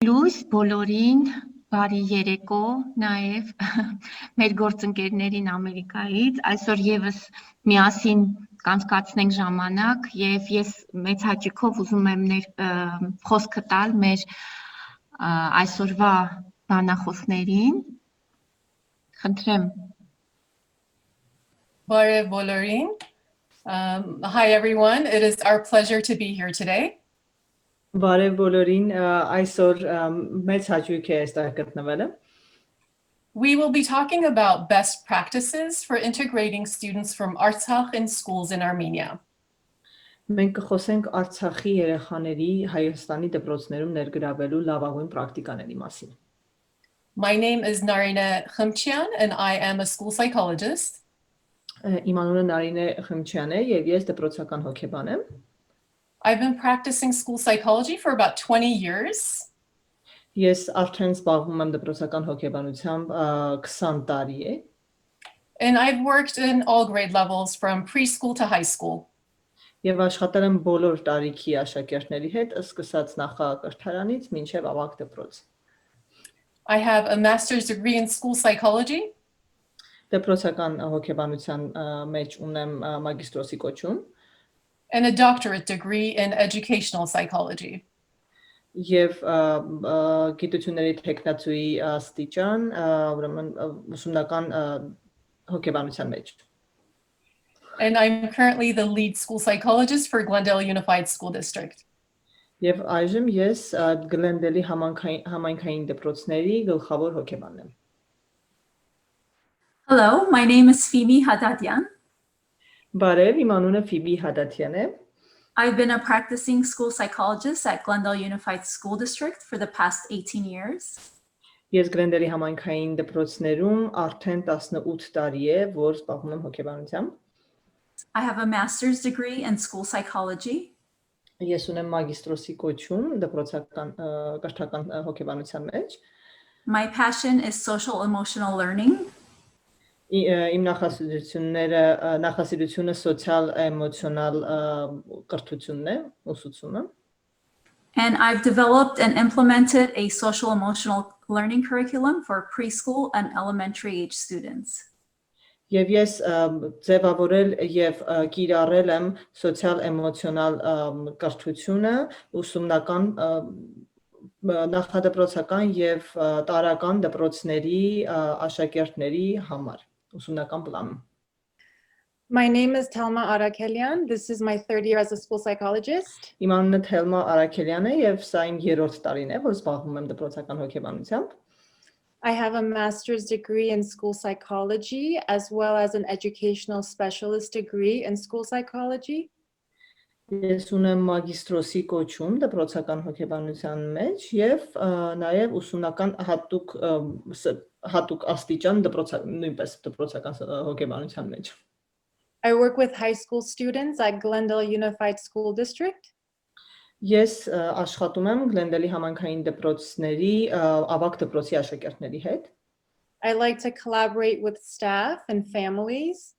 Լույս բոլորին բարի երեկո, նաև մեր գործընկերներին Ամերիկայից, այսօր եւս միասին կանցկացնենք ժամանակ եւ ես մեծ հաճույքով ուզում եմ խոսքը տալ մեր այսօրվա բանախոսներին, խնդրեմ. Բարև բոլորին. Hi everyone, it is our pleasure to be here today. Բարև բոլորին, այսօր մեծ հաճույք է այստեղ գտնվելը։ We will be talking about best practices for integrating students from Artsakh in schools in Armenia. Մենք կխոսենք Արցախի երեխաների Հայաստանի դպրոցներում ներգրավելու լավագույն պրակտիկաների մասին։ My name is Narine Khimchian and I am a school psychologist. Իմ անունը Նարինե Խմչյան է եւ ես դպրոցական հոգեբան եմ։ I've been practicing school psychology for about 20 years. Ես արդեն զբաղվում եմ դպրոցական հոգեբանությամբ 20 տարի է։ And I've worked in all grade levels from preschool to high school. Եվ աշխատել եմ բոլոր տարիքի աշակերտների հետ, սկսած նախակրթարանից մինչև ավագ դպրոց։ I have a master's degree in school psychology. Դպրոցական հոգեբանության մեջ ունեմ մագիստրոսի կոչում and a doctorate degree in educational psychology. Եվ գիտությունների տեխնացուի աստիճան, ուրեմն ուսումնական հոգեբանության մեջ։ And I'm currently the lead school psychologist for Glendale Unified School District. Եվ այժմ ես Գլենդելի համայնքային դպրոցների գլխավոր հոգեբանն եմ։ Hello, my name is Phoebe Hadadian. Բարև, իմ անունը Phoebe Hadadian է։ I've been a practicing school psychologist at Glendale Unified School District for the past 18 years. Ես Գլենդելի համայնքային դպրոցներում արդեն 18 տարի է, որ զբաղվում եմ հոգեբանությամբ։ I have a master's degree in school psychology. Ես ունեմ մագիստրոսի կոչում դպրոցական կրթական հոգեբանության մեջ։ My passion is social emotional learning. Իմ նախասիրությունը սոցիալ էմոցիոնալ կրթությունն է, ուսուցումը։ And I've developed and implemented a social emotional learning curriculum for preschool and elementary age students. Եվ ես ձևավորել եւ կիրառել եմ սոցիալ էմոցիոնալ կրթությունը ուսումնական նախադպրոցական եւ տարրական դպրոցների աշակերտների համար ուսումնական պլանում։ My name is ԹԵՄԱ Արաքելյան. This is my third year as a school psychologist. Իմ անունը ԹԵՄԱ Արաքելյան է եւ սա իմ երրորդ տարին է, որ զբաղվում եմ դպրոցական հոգեբանությամբ։ I have a master's degree in school psychology as well as an educational specialist degree in school psychology. Ես ունեմ մագիստրոսի կոչում դպրոցական հոգեբանության մեջ եւ նաեւ ուսումնական հատուկ աստիճան նույնպես դպրոցական հոգեբանության մեջ։ I work with high school students at Glendale Unified School District. Ես աշխատում եմ Գլենդելի համայնքային դպրոցների ավագ դպրոցի աշակերտների հետ։ I like to collaborate with staff and families.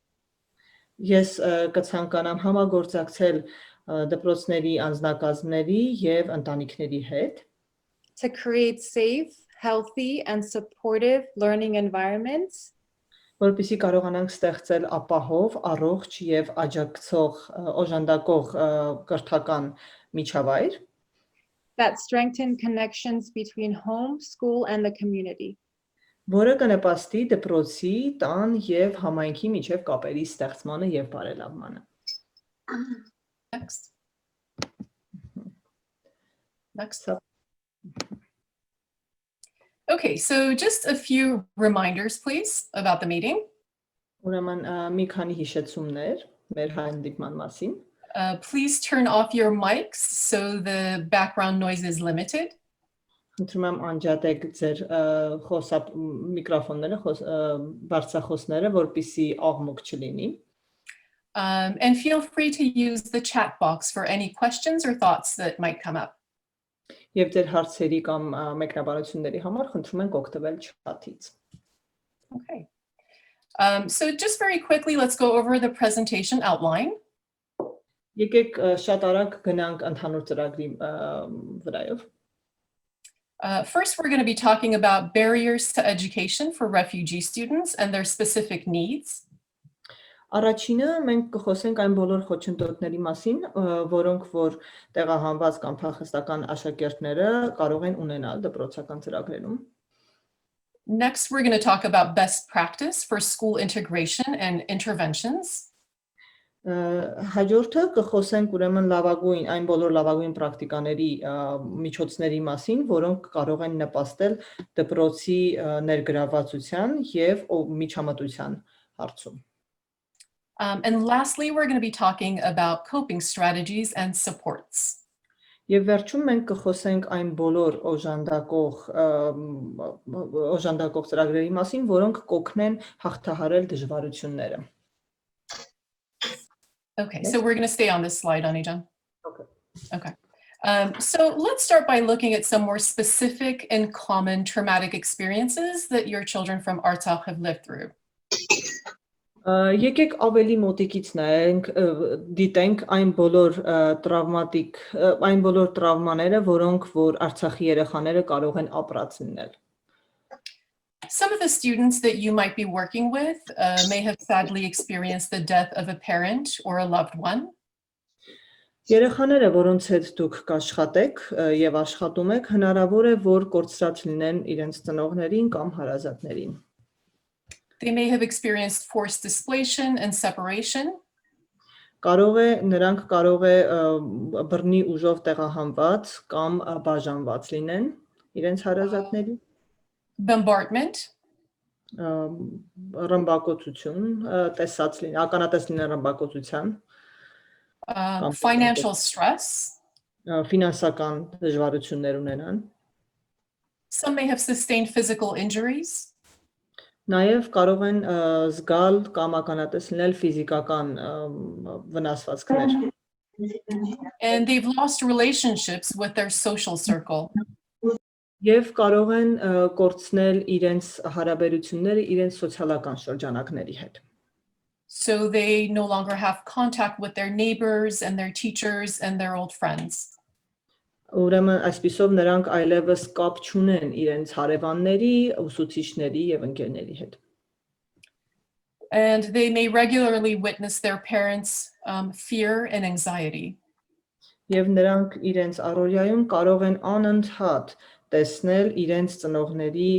Ես կցանկանամ համագործակցել դպրոցների անձնակազմների եւ ընտանիքների հետ to create safe, healthy and supportive learning environments. Որպեսզի կարողանանք ստեղծել ապահով, առողջ եւ աջակցող, օժանդակող կրթական միջավայր that strengthen connections between home, school and the community. Որը կնպաստի դպրոցի, տան եւ համայնքի միջև կապերի ստեղծմանը եւ բարելավմանը։ Next. Okay, so just a few reminders, please, about the meeting. Ուրեմն մի քանի հիշեցումներ մեր հանդիպման մասին։ Please turn off your mics so the background noise is limited. Խնդրում եմ անջատեք ձեր միկրոֆոնները, բարձրախոսները, որպեսզի աղմուկ չլինի։ And feel free to use the chat box for any questions or thoughts that might come up. Եվ ձեր հարցերի կամ մեկնաբանությունների համար խնդրում ենք օգտվել chat-ից։ Okay. So just very quickly, let's go over the presentation outline. Եկեք շատ արագ գնանք ընդհանուր ծրագրի վրայով։ First, we're going to be talking about barriers to education for refugee students and their specific needs. Առաջինը մենք կխոսենք այն բոլոր խոչընդոտների մասին, որոնք որ տեղահանված կամ փախստական աշակերտները կարող են ունենալ դպրոցական ծրագրերում։ Next, we're going to talk about best practice for school integration and interventions. Հաջորդը կխոսենք ուրեմն լավագույն այն բոլոր լավագույն պրակտիկաների միջոցների մասին, որոնք կարող են նպաստել դպրոցի ներգրավվածության եւ միջամտության հարցում։ And lastly, we're going to be talking about coping strategies and supports. Եվ վերջում մենք կխոսենք այն բոլոր օժանդակող ծրագրերի մասին, որոնք կօգնեն հաղթահարել դժվարությունները։ Okay, so we're going to stay on this slide, Anijan. Okay. So let's start by looking at some more specific and common traumatic experiences that your children from Artsakh have lived through. Եկեք ավելի մոտիկից նայենք, դիտենք այն բոլոր տրավմաները, որոնք որ Արցախի երեխաները կարող են ապրած լինել։ Some of the students that you might be working with may have sadly experienced the death of a parent or a loved one. Երեխաները, որոնց հետ դուք կաշխատեք եւ աշխատում եք, հնարավոր է որ կորցրած լինեն իրենց ծնողներին կամ հարազատներին։ They may have experienced forced displacement and separation. Նրանք կարող է բռնի ուժով տեղահանված կամ բաժանված լինեն իրենց հարազատների։ Bombardment. Ռմբակոծություն, տեսած լինեն, ականատես լինեն ռմբակոծության։ Financial stress. Ֆինանսական դժվարություններ ունենան։ Some may have sustained physical injuries. Նաև կարող են զգալ կամ ականատես լինել ֆիզիկական վնասվածքներ։ And they've lost relationships with their social circle. Եվ կարող են կորցնել իրենց հարաբերությունները իրենց սոցիալական շրջանակների հետ։ So they no longer have contact with their neighbors and their teachers and their old friends. Ուրեմն այսպիսով նրանք այլևս կապ չունեն իրենց հարևանների, ուսուցիչների եւ ընկերների հետ։ And they may regularly witness their parents' fear and anxiety. Եվ նրանք իրենց առօրյայում կարող են անընդհատ տեսնել իրենց ծնողների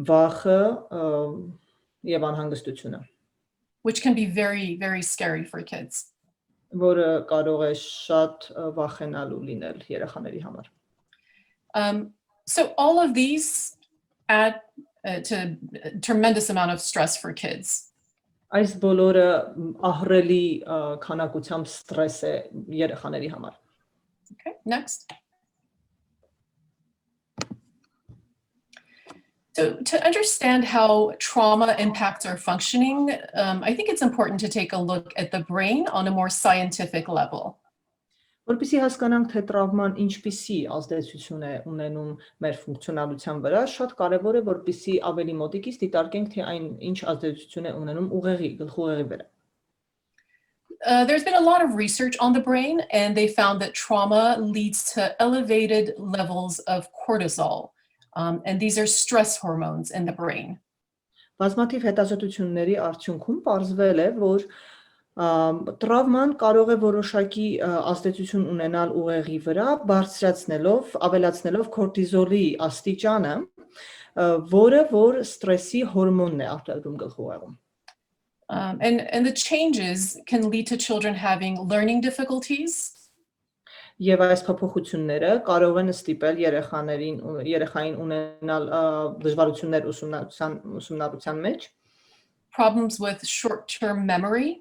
վախը եւ անհանգստությունը, which can be very, very scary for kids. Որը կարող է շատ վախենալու լինել երեխաների համար։ So all of these add to a tremendous amount of stress for kids. Այս բոլորը ահռելի քանակությամբ ստրես է երեխաների համար։ Okay, next. So to understand how trauma impacts our functioning, I think it's important to take a look at the brain on a more scientific level. Որպեսզի հասկանանք, թե տրավման ինչպիսի ազդեցություն է ունենում մեր ֆունկցիոնալության վրա, շատ կարևոր է, որպեսզի ավելի մոտիկից դիտարկենք, թե այն ինչ ազդեցություն է ունենում ուղեղի, գլխուղեղի վրա։ There's been a lot of research on the brain, and they found that trauma leads to elevated levels of cortisol. And these are stress hormones in the brain. Բազմաթիվ հետազոտությունների արդյունքում պարզվել է, որ տրավման կարող է որոշակի ազդեցություն ունենալ ուղեղի վրա, բարձրացնելով, ավելացնելով կորտիզոլի աստիճանը, որը որ ստրեսի հորմոնն է արտադրում գլխուղեղում։ And the changes can lead to children having learning difficulties. Եվ այս փոփոխությունները կարող են ստիպել երեխային ունենալ դժվարություններ ուսումնառության մեջ, problems with short-term memory,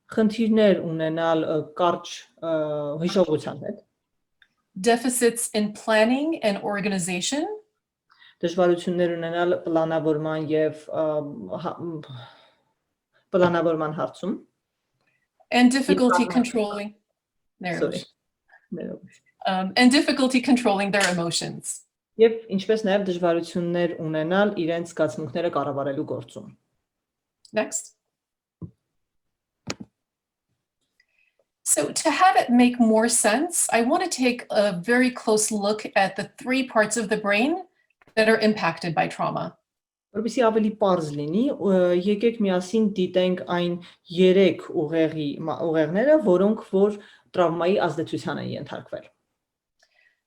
խնդիրներ ունենալ կարճ հիշողության հետ, deficits in planning and organization, դժվարություններ ունենալ պլանավորման եւ պլանավորման հարցում, and difficulty controlling and difficulty controlling their emotions. Եվ ինչպես նաև դժվարություններ ունենալ իրենց զգացմունքները կառավարելու գործում։ Next. So to have it make more sense, I want to take a very close look at the 3 parts of the brain that are impacted by trauma. Որպեսզի ավելի պարզ լինի, եկեք միասին դիտենք այն 3 ուղեղները, որոնք որ տրավմայի ազդեցության են ենթարկվել։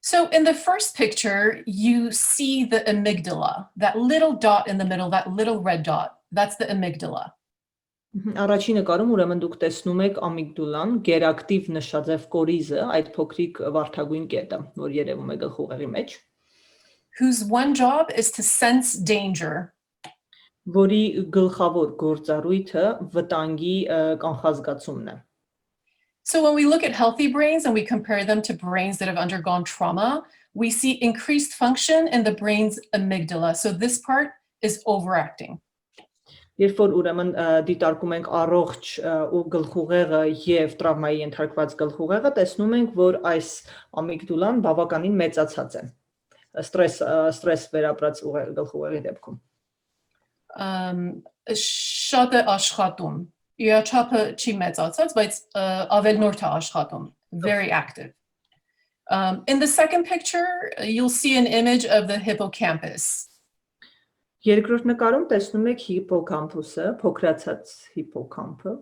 So in the first picture, you see the amygdala, that little dot in the middle, that little red dot, that's the amygdala. Առաջին նկարում ուրեմն դուք տեսնում եք ամիգդուլան, գերակտիվ նշաձև կորիզը, այդ փոքրիկ վարդագույն կետը, որ երևում է գլխուղեղի մեջ, Whose one job is to sense danger. որի գլխավոր գործառույթը վտանգի կանխազգացումն է։ So when we look at healthy brains and we compare them to brains that have undergone trauma, we see increased function in the brain's amygdala. So this part is overacting. Երբ որ ուրեմն դիտարկում ենք առողջ ու գլխուղեղը եւ տրավմայի ենթարկված գլխուղեղը, տեսնում ենք, որ այս ամիգդուլան բավականին մեծացած է։ Ստրես վերապրած գլխուղեղի դեպքում։ Շատ է աշխատում։ Իհաչափը չի մեծացած, բայց ավելնորդ է աշխատում. Very active. In the second picture, you'll see an image of the hippocampus. Երկրորդ նկարում տեսնում եք հիպոկամպուսը, փոքրացած հիպոկամպը։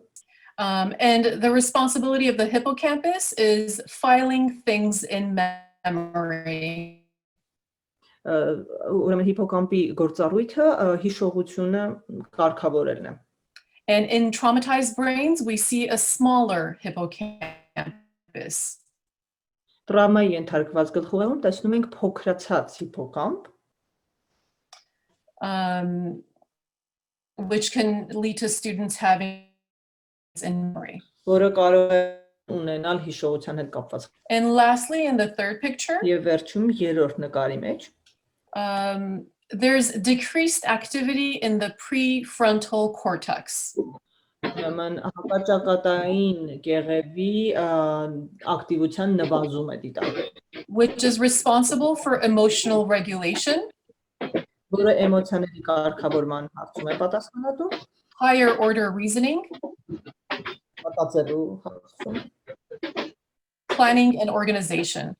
And the responsibility of the hippocampus is filing things in memory. Ուրեմն հիպոկամպի գործառույթը հիշողությունը կարգավորելն է։ And in traumatized brains, we see a smaller hippocampus. Տրավմայի ենթարկված գլխուղեղում տեսնում ենք փոքրացած հիպոկամպ, which can lead to students having in memory. որը կարող է ունենալ հիշողության հետ կապված։ And lastly, in the third picture, Եվ վերջում երրորդ նկարի մեջ there's decreased activity in the prefrontal cortex. ուրեմն հակաճակատային կեղևի ակտիվության նվազում է դիտարկվել, Which is responsible for emotional regulation, որը էմոցիաների կարգավորման հարցում է պատասխանատու, higher order reasoning, մտածելու հարցում, planning and organization.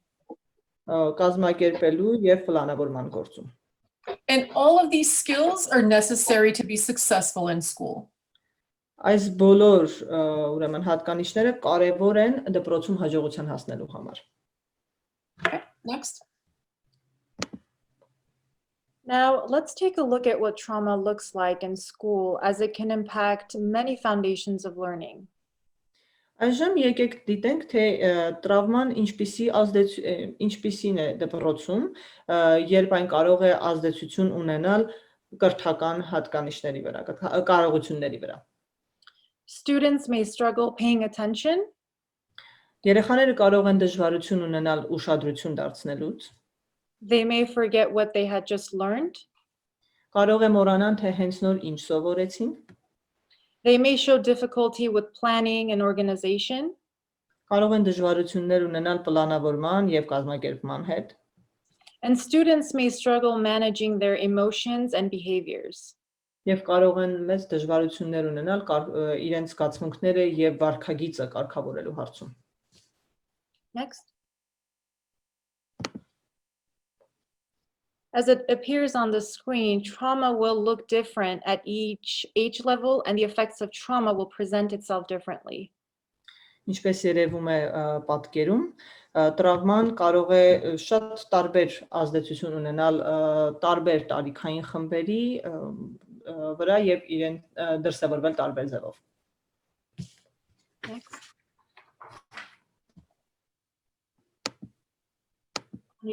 Կազմակերպելու եւ պլանավորման գործում։ And all of these skills are necessary to be successful in school. Այս բոլոր ուրեմն հատկանիշները կարևոր են դպրոցում հաջողության հասնելու համար։ Okay, next. Now, let's take a look at what trauma looks like in school as it can impact many foundations of learning. Այժմ եկեք դիտենք, թե տրավման ինչպիսին է դպրոցում, երբ այն կարող է ազդեցություն ունենալ կրթական հատկանիշների վրա, կարողությունների վրա։ Students may struggle paying attention. Երեխաները կարող են դժվարություն ունենալ ուշադրություն դարձնելուց։ They may forget what they had just learned. Կարող է մոռանան, թե հենց նոր ինչ սովորեցին։ They may show difficulty with planning and organization. Կարող են դժվարություններ ունենալ պլանավորման եւ կազմակերպման հետ։ And students may struggle managing their emotions and behaviors. Եվ կարող են մեծ դժվարություններ ունենալ իրենց զգացմունքները եւ վարքագիծը կարգավորելու հարցում։ Next. As it appears on the screen, trauma will look different at each age level and the effects of trauma will present itself differently. Ինչպես երևում է պատկերում, տրավման կարող է շատ տարբեր ազդեցություն ունենալ տարբեր տարիքային խմբերի վրա եւ իրեն դրսևորվել տարբեր ձևով։ Next.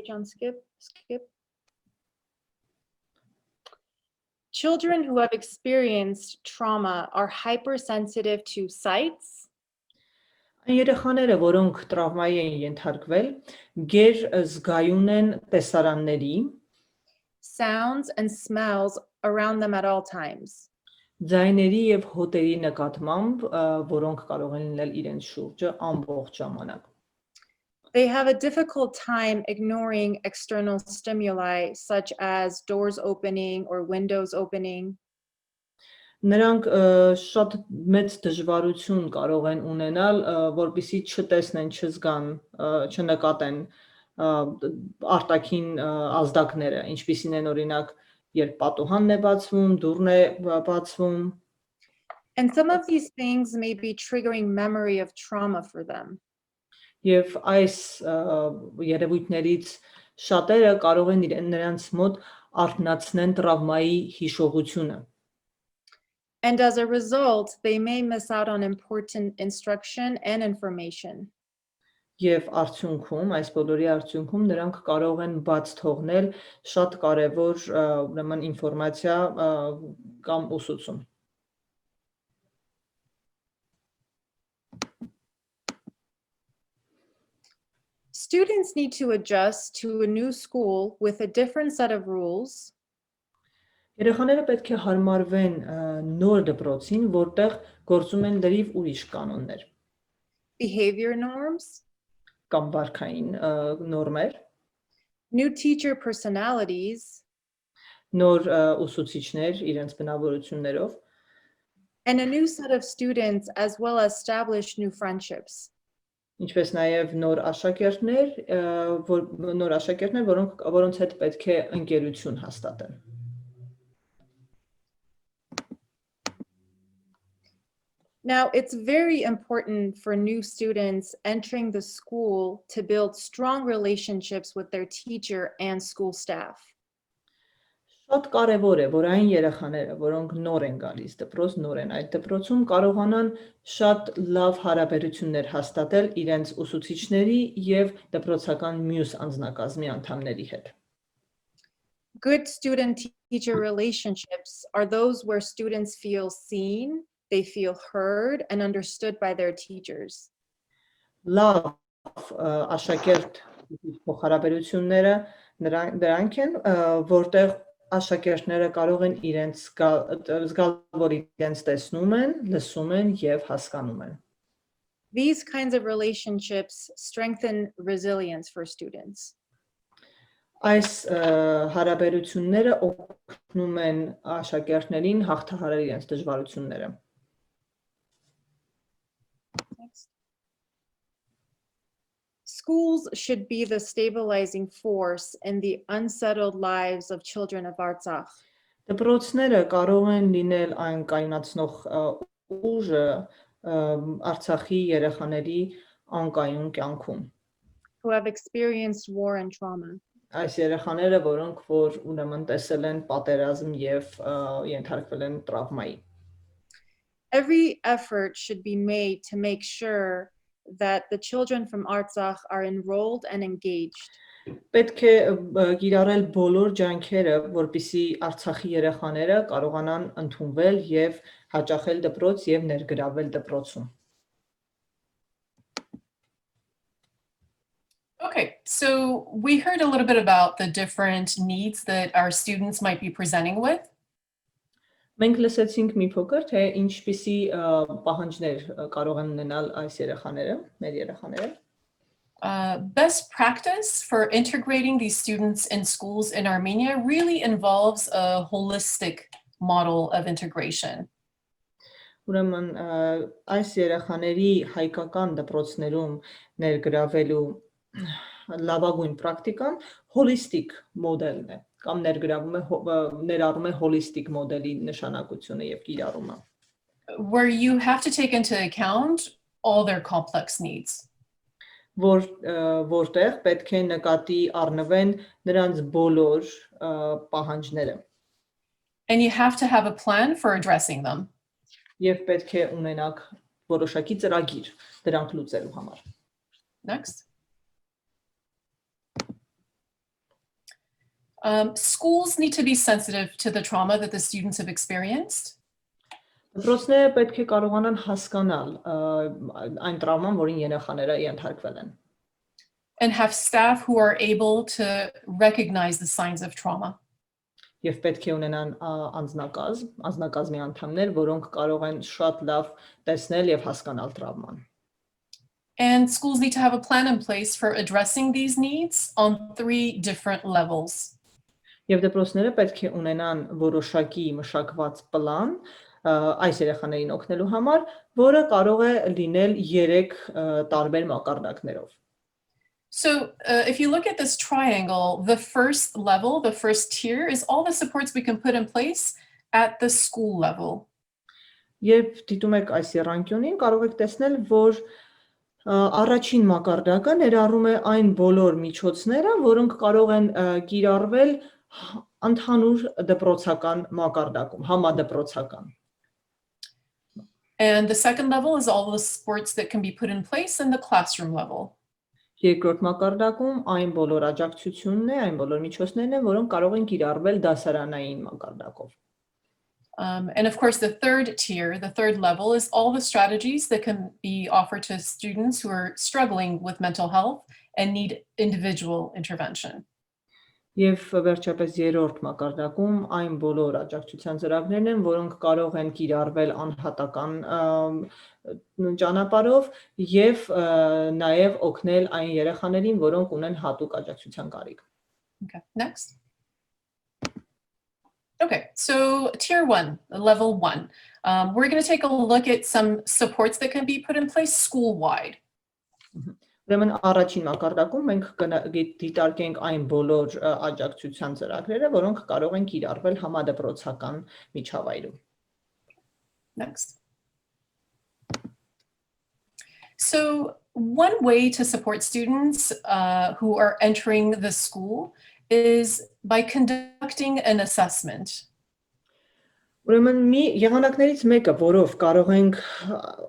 John, skip. Children who have experienced trauma are hypersensitive to sights. Այն երեխաները, որոնք տրավմայի են ենթարկվել, գեր զգայուն են տեսարանների, Sounds and smells around them at all times. ձայների եւ հոտերի նկատմամբ, որոնք կարող են լինել իրենց շուրջը ամբողջ ժամանակ։ They have a difficult time ignoring external stimuli such as doors opening or windows opening. Նրանք շատ մեծ դժվարություն կարող են ունենալ, որպեսզի չտեսնեն, չզգան, չնկատեն արտաքին ազդակները, ինչպիսին են օրինակ, երբ պատուհանն է բացվում, դուռն է բացվում, And some of these things may be triggering memory of trauma for them. եւ այս երևույթներից շատերը կարող են նրանց մոտ արթնացնեն տրավմայի հիշողությունը։ And as a result, they may miss out on important instruction and information. Եվ արդյունքում, այս բոլորի արդյունքում նրանք կարող են բաց թողնել շատ կարևոր ուրեմն ինֆորմացիա կամ ուսուցում։ Students need to adjust to a new school with a different set of rules. Երեխաները պետք է հարմարվեն նոր դպրոցին, որտեղ գործում են լրիվ ուրիշ կանոններ, Behavior norms, կամ վարքային նորմեր, new teacher personalities, նոր ուսուցիչներ իրենց բնավորություններով, and a new set of students as well as establish new friendships. ինչպես նաև նոր աշակերտներ, որոնց հետ պետք է ընկերություն հաստատեն։ Now, it's very important for new students entering the school to build strong relationships with their teacher and school staff. Շատ կարևոր է, որ այն երեխաները, որոնք նոր են գալիս դպրոց, նոր են այդ դպրոցում, կարողանան շատ լավ հարաբերություններ հաստատել իրենց ուսուցիչների եւ դպրոցական մյուս անձնակազմի անդամների հետ։ Good student-teacher relationships are those where students feel seen, they feel heard and understood by their teachers. Լավ աշակերտ փոխհարաբերությունները դրանք են, որտեղ աշակերտները կարող են իրենց զգալ, որ իրենց տեսնում են, լսում են եւ հասկանում են։ These kinds of relationships strengthen resilience for students. Այս հարաբերությունները օգնում են աշակերտներին հաղթահարել իրենց դժվարությունները։ Schools should be the stabilizing force in the unsettled lives of children of Artsakh. Դպրոցները կարող են լինել այն կայունացնող ուժը Արցախի երեխաների անկայուն կյանքում։ Who have experienced war and trauma. Այս երեխաները, որոնք որ ուրեմն տեսել են պատերազմ եւ ենթարկվել են տրավմայի։ Every effort should be made to make sure that the children from Artsakh are enrolled and engaged. Պետք է կիրառել բոլոր ջանքերը, որպեսզի Արցախի երեխաները կարողանան ընդունվել եւ հաճախել դպրոց եւ ներգրավել դպրոցում։ Okay, so we heard a little bit about the different needs that our students might be presenting with. Մենք լսեցինք մի փոքր, թե ինչպիսի պահանջներ կարող են ունենալ այս երեխաները, մեր երեխաները։ Best practice for integrating these students in schools in Armenia really involves a holistic model of integration. Ուրեմն այս երեխաների հայկական դպրոցներում ներգրավելու լավագույն պրակտիկան հոլիստիկ մոդելն է, կամ ներառում է հոլիստիկ մոդելի նշանակությունը եւ կիրառումը, where you have to take into account all their complex needs. Որտեղ պետք է նկատի առնվեն նրանց բոլոր պահանջները։ And you have to have a plan for addressing them. Եվ պետք է ունենաք որոշակի ծրագիր դրանք լուծելու համար։ Next. Schools need to be sensitive to the trauma that the students have experienced. Դպրոցները պետք է կարողանան հասկանալ այն տրավման, որին երեխաները ենթարկվել են։ And have staff who are able to recognize the signs of trauma. Եվ պետք է ունենան անձնակազմի անդամներ, որոնք կարող են շատ լավ տեսնել եւ հասկանալ տրավման։ And schools need to have a plan in place for addressing these needs on 3 different levels. Եվ դպրոցները պետք է ունենան որոշակի մշակված պլան, այս երեխաներին օգնելու համար, որը կարող է լինել 3 տարբեր մակարդակներով։ So if you look at this triangle, the first level, the first tier is all the supports we can put in place at the school level. Երբ դիտում եք այս եռանկյունին, կարող եք տեսնել, որ առաջին մակարդակը ներառում է այն բոլոր միջոցները, որոնք կարող են կիրառվել ընդհանուր դպրոցական մակարդակում, համադպրոցական։ And the second level is all the supports that can be put in place in the classroom level. Երկրորդ մակարդակում այն բոլոր աջակցությունն է, այն բոլոր միջոցներն են, որոնք կարող են կիրառվել դասարանային մակարդակով։ And of course, the third tier, the third level, is all the strategies that can be offered to students who are struggling with mental health and need individual intervention. Եվ վերջապես երրորդ մակարդակում այն բոլոր աջակցության ծրագրերն են, որոնք կարող են կիրառվել անհատական ճանապարհով եւ նաեւ օգնել այն երեխաներին, որոնք ունեն հատուկ աջակցության կարիք։ Okay, next. Okay, so tier 1, level 1. We're going to take a look at some supports that can be put in place school-wide. Ուրեմն առաջին մակարդակում մենք դիտարկենք այն բոլոր աջակցության ծրագրերը, որոնք կարող են կիրառվել համադպրոցական միջավայրում։ Next. So one way to support students who are entering the school is by conducting an assessment. Ուրեմն մի եղանակներից մեկը, որով կարող ենք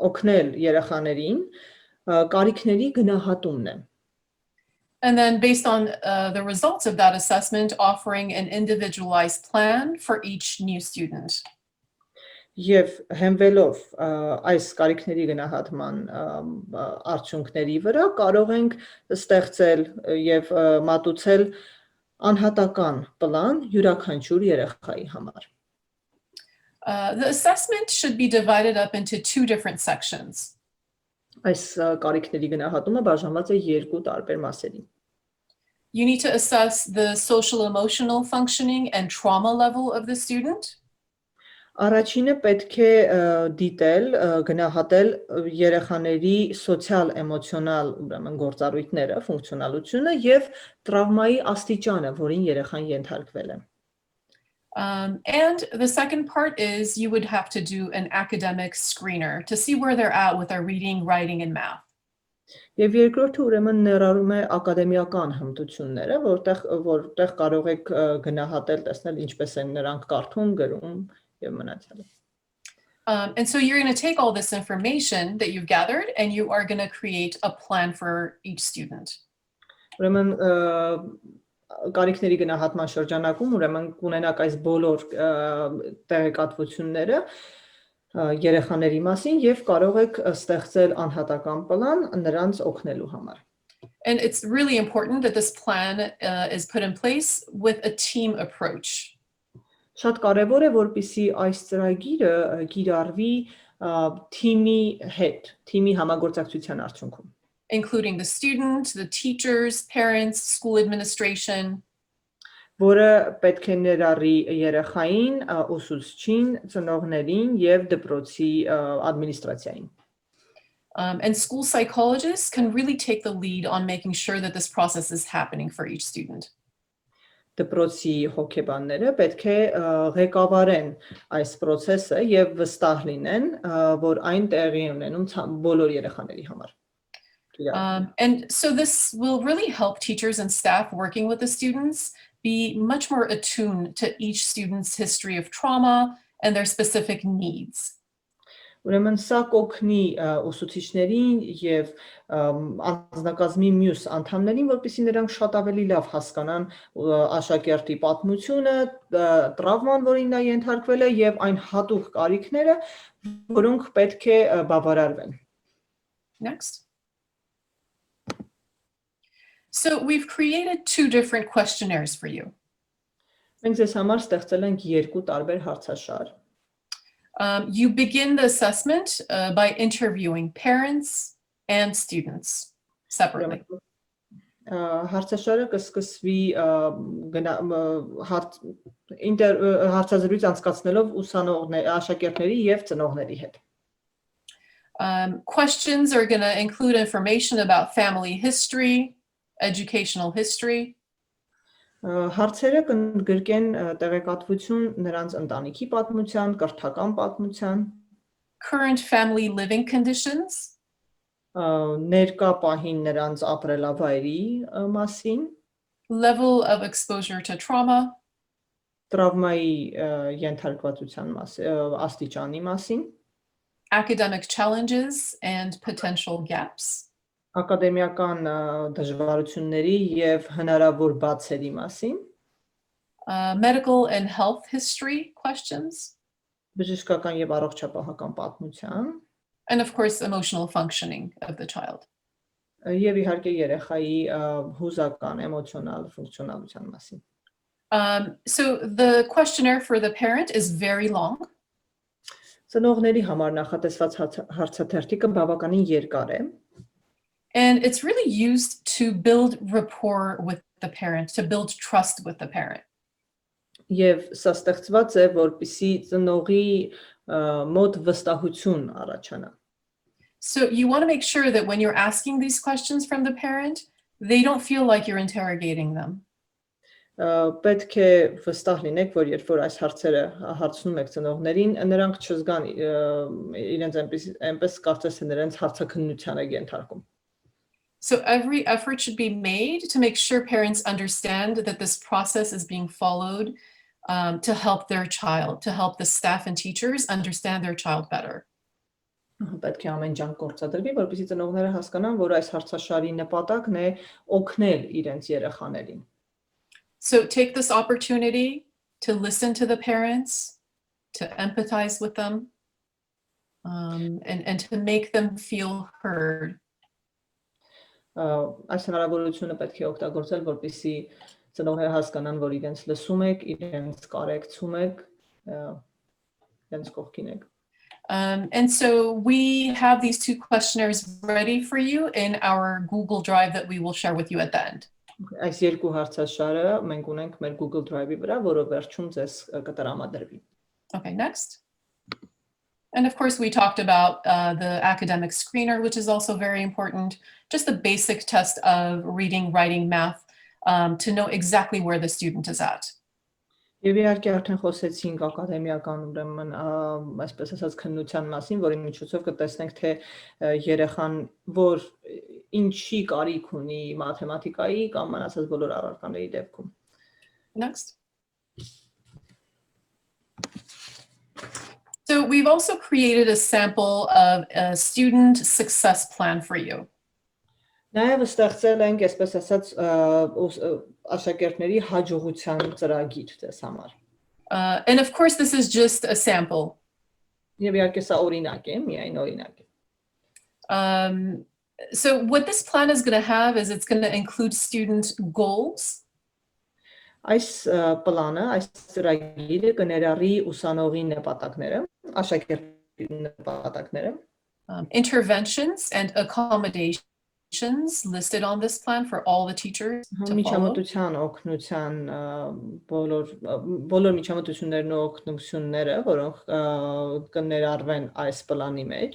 օգնել երեխաներին, կարիքների գնահատումն է։ And then based on the results of that assessment, offering an individualized plan for each new student. Եվ հենվելով այս կարիքների գնահատման արդյունքների վրա կարող ենք ստեղծել եւ մատուցել անհատական պլան յուրաքանչյուր երեխայի համար։ The assessment should be divided up into 2 different sections. Այս կարիքների գնահատումը բաժանված է 2 տարբեր մասերի։ You need to assess the social emotional functioning and trauma level of the student. Առաջինը պետք է դիտել, գնահատել երեխաների սոցիալ էմոցիոնալ, ուրեմն գործառույթները, ֆունկցիոնալությունը եւ տրավմայի աստիճանը, որին երեխան ենթարկվել է։ And the second part is you would have to do an academic screener to see where they're at with their reading, writing, and math. Եվ երկրորդը ուրեմն ներառում է ակադեմիական հմտությունները, որտեղ կարող եք գնահատել, տեսնել ինչպես են նրանք կարդում, գրում եւ մնացյալը։ And so you're going to take all this information that you've gathered and you are going to create a plan for each student. Ուրեմն կարիքների գնահատման շրջանակում ուրեմն կունենաք այս բոլոր տեղեկատվությունները երեխաների մասին եւ կարող եք ստեղծել անհատական պլան նրանց օգնելու համար։ And it's really important that this plan is put in place with a team approach. Շատ կարևոր է, որպեսզի այս ծրագիրը կիրառվի թիմի հետ, թիմի համագործակցության արդյունքում։ Including the student, the teachers, parents, school administration. Որը պետք է ներառի երեխային, ուսուցչին, ծնողներին եւ դպրոցի ադմինիստրացիային։ And school psychologists can really take the lead on making sure that this process is happening for each student. Դպրոցի հոգեբանները պետք է ղեկավարեն այս process-ը եւ վստահ լինեն, որ այն տեղի ունենում բոլոր երեխաների համար։ And so this will really help teachers and staff working with the students be much more attuned to each student's history of trauma and their specific needs. Ուրեմն սա կօգնի ուսուցիչներին եւ անձնակազմի մյուս անդամներին, որպեսզի նրանք շատ ավելի լավ հասկանան աշակերտի պատմությունը, տրավման, որին նա ենթարկվել է եւ այն հատուկ կարիքները, որոնք պետք է բավարարվեն։ Next. So we've created 2 different questionnaires for you. Մենք ձեզ համար ստեղծել ենք 2 տարբեր հարցաշար։ You begin the assessment by interviewing parents and students separately. Հարցաշարը կսկսվի հարցազրույց անցկացնելով աշակերտների և ծնողների հետ։ Questions are going to include information about family history, educational history. Հարցերը կընդգրկեն տեղեկատվություն նրանց ընտանիքի պատմության, կրթական պատմության, current family living conditions, ներկա պահին նրանց ապրելավայրի մասին, level of exposure to trauma, տրավմայի ենթարկվածության աստիճանի մասին, academic challenges and potential gaps, ակադեմիական դժվարությունների և հնարավոր բացերի մասին, medical and health history questions, բժշկական և առողջապահական պատմության, and of course emotional functioning of the child. Եվ իհարկե երեխայի հուզական, էմոցիոնալ ֆունկցիոնալության մասին։ So the questionnaire for the parent is very long. Ծնողների համար նախատեսված հարցաթերթիկը բավականին երկար է։ And it's really used to build rapport with the parent, to build trust with the parent. Եվ սա ստեղծված է, որպեսզի ծնողի մոտ վստահություն առաջանա։ So you want to make sure that when you're asking these questions from the parent, they don't feel like you're interrogating them. Պետք է վստահ լինեք, որ երբ որ այս հարցերը հարցնում եք ծնողներին, նրանք չզգան իրենց այնպես կարծես թե նրանց հարցաքննության եք ենթարկում։ So every effort should be made to make sure parents understand that this process is being followed to help their child, to help the staff and teachers understand their child better. Պետք է ամեն ջանք գործադրվի, որպեսզի ծնողները հասկանան, որ այս հարցաշարի նպատակն է օգնել իրենց երեխաներին։ So take this opportunity to listen to the parents, to empathize with them, and to make them feel heard. Այս հնարավորությունը պետք է օգտագործել, որպեսզի ծնողները հասկանան, որ իրենց լսում եք, իրենց կարեկցում եք, իրենց կողքին եք։ And so we have these two questionnaires ready for you in our Google Drive that we will share with you at the end. Այս երկու հարցաշարը մենք ունենք մեր Google Drive-ի վրա, որը վերջում ձեզ կտրամադրվի։ Okay, next. And of course, we talked about the academic screener, which is also very important. Just the basic test of reading, writing, math, to know exactly where the student is at. Եվ իհարկե արդեն խոսեցինք ակադեմիական ուրեմն այսպես ասած քննության մասին, որի միջոցով կտեսնենք թե երեխան որ ինչի կարիք ունի մաթեմատիկայի կամ մնացած բոլոր առարկաների դեպքում։ Next. So we've also created a sample of a student success plan for you. Նաև ստեղծել ենք, այսպես ասած, աշակերտների հաջողության ծրագիր ձեզ համար։ And of course, this is just a sample. Եվ իհարկե սա օրինակ է, միայն օրինակ է։ So what this plan is going to have is it's going to include student goals. Այս պլանը, այս ծրագիրը կներառի ուսանողի նպատակները, աշակերտի նպատակները, interventions and accommodations listed on this plan for all the teachers to follow. Միջամտության օգնության բոլոր միջամտություններն ու օգնությունները, որոնք կներառվեն այս պլանի մեջ։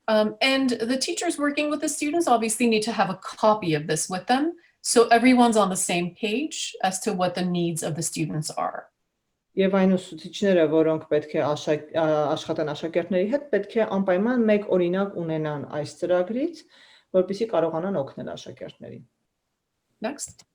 And the teachers working with the students obviously need to have a copy of this with them, so everyone's on the same page as to what the needs of the students are. Եվ այն ուսուցիչները, որոնք պետք է աշխատեն աշակերտների հետ, պետք է անպայման մեկ օրինակ ունենան այս ծրագրից, որպեսզի կարողանան օգնել աշակերտներին։ Next.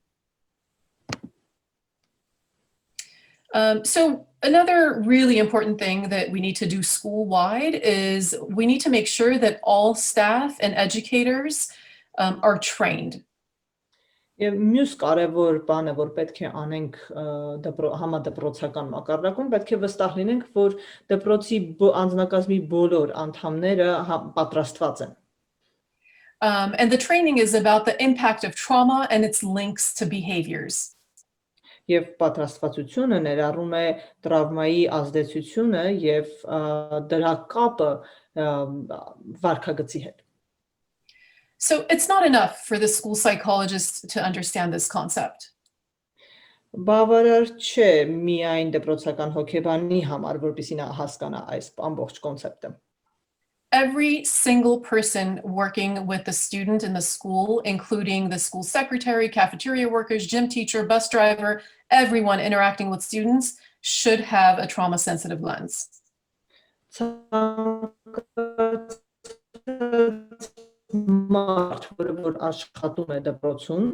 So another really important thing that we need to do school-wide is we need to make sure that all staff and educators are trained. Եվ մյուս կարևոր բանը, որ պետք է անենք համադպրոցական մակարդակում, պետք է վստահ լինենք, որ դպրոցի անձնակազմի բոլոր անդամները պատրաստված են։ And the training is about the impact of trauma and its links to behaviors. Եվ պատրաստվածությունը ներառում է տրավմայի ազդեցությունը եւ դրա կապը վարքագծի հետ։ So it's not enough for the school psychologist to understand this concept. Բավարար չէ միայն դպրոցական հոգեբանի համար, որպեսզի նա հասկանա այս ամբողջ կոնցեպտը։ Every single person working with the student in the school, including the school secretary, cafeteria workers, gym teacher, bus driver, everyone interacting with students should have a trauma-sensitive lens. Մարդ, որ աշխատում է դպրոցում,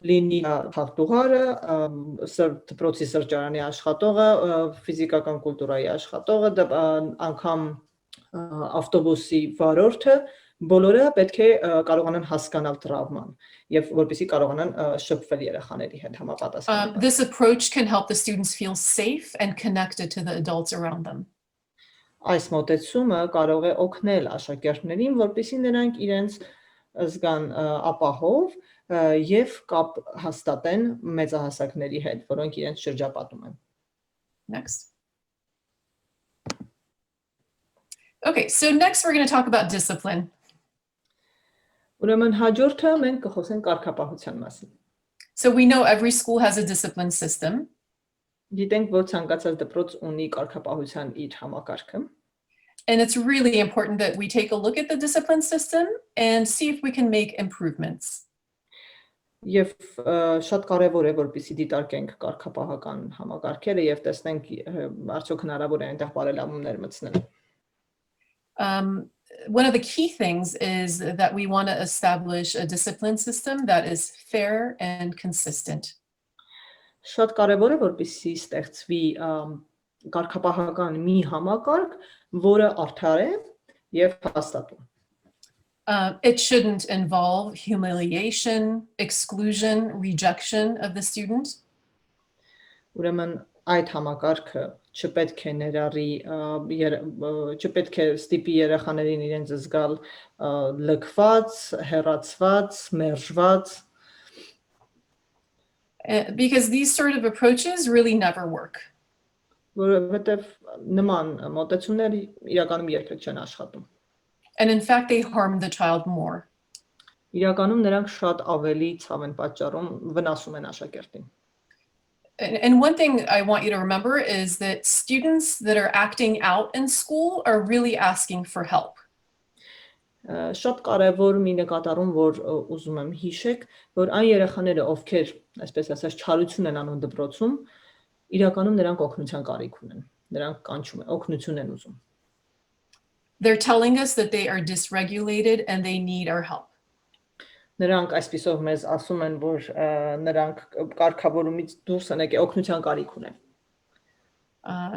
լինի հաղթուղարը, դպրոցի սրճարանի աշխատողը, ֆիզիկական կուլտուրայի աշխատողը, անգամ ավտոբուսի վարորդը, բոլորը պետք է կարողանան հասկանալ տրավման եւ որպեսզի կարողանան շփվել երեխաների հետ համապատասխանաբար. This approach can help the students feel safe and connected to the adults around them. Այս մոտեցումը կարող է օգնել աշակերտներին, որպեսզի նրանք իրենց զգան ապահով եւ կապ հաստատեն մեծահասակների հետ, որոնք իրենց շրջապատում են. Next. Okay, so next we're going to talk about discipline. Ուրեմն հաջորդը մենք կխոսենք կարգապահության մասին. So we know every school has a discipline system. Գիտենք, որ ցանկացած դպրոց ունի կարգապահության իր համակարգը. And it's really important that we take a look at the discipline system and see if we can make improvements. Եվ շատ կարևոր է, որպեսզի դիտարկենք կարգապահական համակարգերը եւ տեսնենք արդյոք հնարավոր է այնտեղ բարելավումներ մտցնել. One of the key things is that we want to establish a discipline system that is fair and consistent. Շատ կարևոր է, որպեսզի ստեղծվի կարգապահական մի համակարգ, որը արդար է եւ հաստատուն. It shouldn't involve humiliation, exclusion, rejection of the student. Ուրեմն այդ համակարգը չպետք է ներառի, չպետք է ստիպի երեխաներին իրենց զգալ լքված, հեռացված, մերժված. Because these sort of approaches really never work. Որովհետև նման մոտեցումներ իրականում երբեք չեն աշխատում. And in fact, they harm the child more. Իրականում նրանք շատ ավելի ցավ են պատճառում, վնասում են աշակերտին. And one thing I want you to remember is that students that are acting out in school are really asking for help. Շատ կարևոր մի նկատառում, որ ուզում եմ հիշեք, որ այն երեխաները, ովքեր, այսպես ասած, չարություն են անում դպրոցում, իրականում նրանք օգնության կարիք ունեն, նրանք կանչում են, օգնություն են ուզում. They're telling us that they are dysregulated and they need our help. Նրանք այսպիսով մեզ ասում են, որ նրանք կարգավորումից դուրս են եկել, օգնության կարիք ունեն.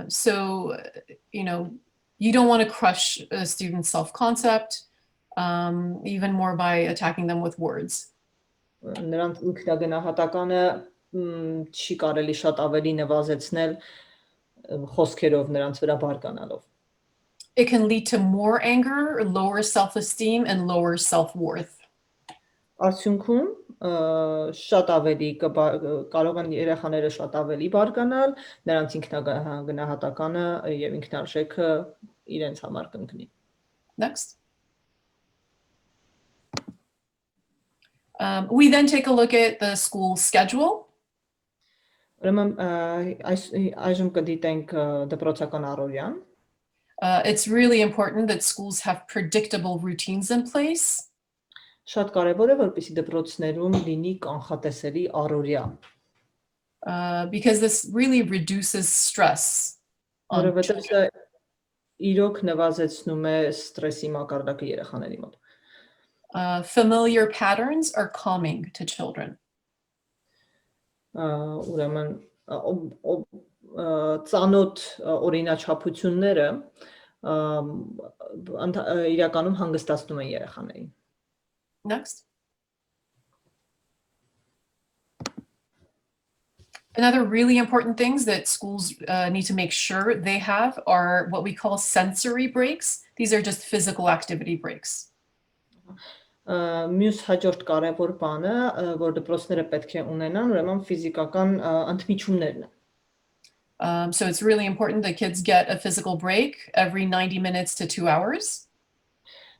So, you don't want to crush a student's self-concept, even more by attacking them with words. Նրանց ինքնագնահատականը չի կարելի շատ ավելի նվազեցնել խոսքերով նրանց վրա բարկանալով. It can lead to more anger, lower self-esteem, and lower self-worth. Արդյունքում շատ ավելի կարող են երեխաները շատ ավելի բարկանալ, նրանց ինքնագնահատականը եւ ինքնարժեքը իրենց համար կընկնի. Next. We then take a look at the school schedule. Ուրեմն այժմ կդիտենք դպրոցական առօրյան. It's really important that schools have predictable routines in place. Շատ կարևոր է, որպեսզի դպրոցներում լինի կանխատեսելի առօրյա. Because this really reduces stress. Որովհետև դա իրոք նվազեցնում է ստրեսի մակարդակը երեխաների մոտ. Familiar patterns are calming to children. Ուրեմն ծանոթ օրինաչափությունները իրականում հանգստացնում են երեխաներին. Next. Another really important things that schools need to make sure they have are what we call sensory breaks. These are just physical activity breaks. Մյուս հաջորդ կարևոր բանը, որ դպրոցները պետք է ունենան, ուրեմն ֆիզիկական ընդմիջումներն են. So it's really important that kids get a physical break every 90 minutes to 2 hours.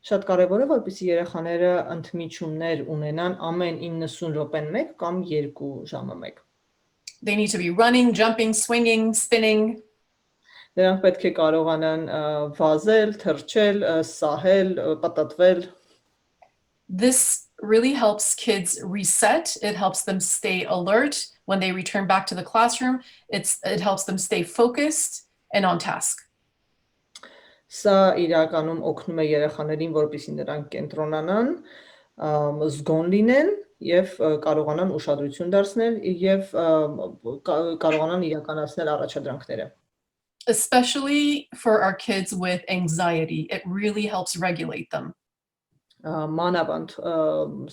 Շատ կարևոր է, որպեսզի երեխաները ընդմիջումներ ունենան ամեն 90 րոպեն 1 կամ 2 ժամը 1։ They need to be running, jumping, swinging, spinning. Նրանք պետք է կարողանան վազել, թռչել, սահել, պատատվել։ This really helps kids reset. It helps them stay alert when they return back to the classroom. It helps them stay focused and on task. Սա իրականում օգնում է երեխաներին, որպեսզի նրանք կենտրոնանան, զգոն լինեն եւ կարողանան ուշադրություն դարձնել եւ կարողանան իրականացնել առաջադրանքները։ Especially for our kids with anxiety, it really helps regulate them. Մանավանդ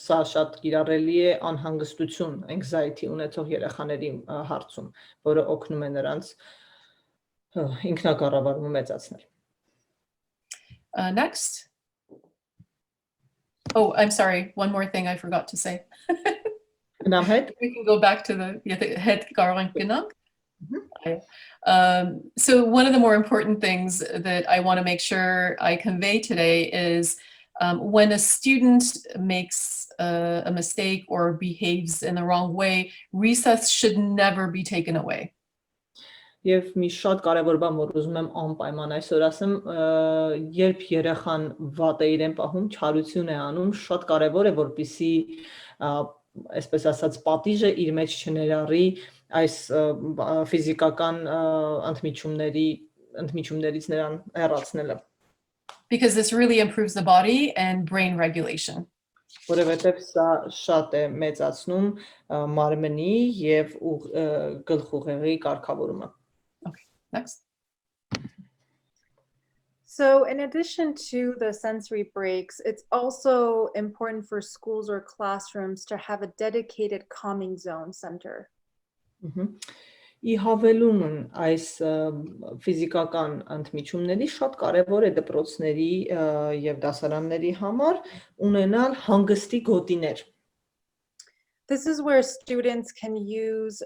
սա շատ կիրառելի է անհանգստություն, anxiety ունեցող երեխաների հարցում, որը օգնում է նրանց ինքնակառավարումը մեծացնել։ Next. Oh, I'm sorry. One more thing I forgot to say. We can go back to the head garlank. So one of the more important things that I want to make sure I convey today is when a student makes a mistake or behaves in the wrong way, recess should never be taken away. Եվ մի շատ կարևոր բան, որ ուզում եմ անպայման այսօր ասեմ, երբ երեխան վատ է իրեն պահում, չարություն է անում, շատ կարևոր է, որպեսզի այսպես ասած պատիժը իր մեջ չներառի այս ֆիզիկական ընդմիջումներից նրան հեռացնելը։ Because this really improves the body and brain regulation. Որովհետև սա շատ է մեծացնում մարմնի եւ գլխուղեղի կարգավորումը։ Okay, next. So in addition to the sensory breaks, it's also important for schools or classrooms to have a dedicated calming zone center. Ի հավելումն այս ֆիզիկական ընդմիջումների շատ կարևոր է դպրոցների եւ դասարանների համար ունենալ հանգստի գոտիներ։ This is where students can use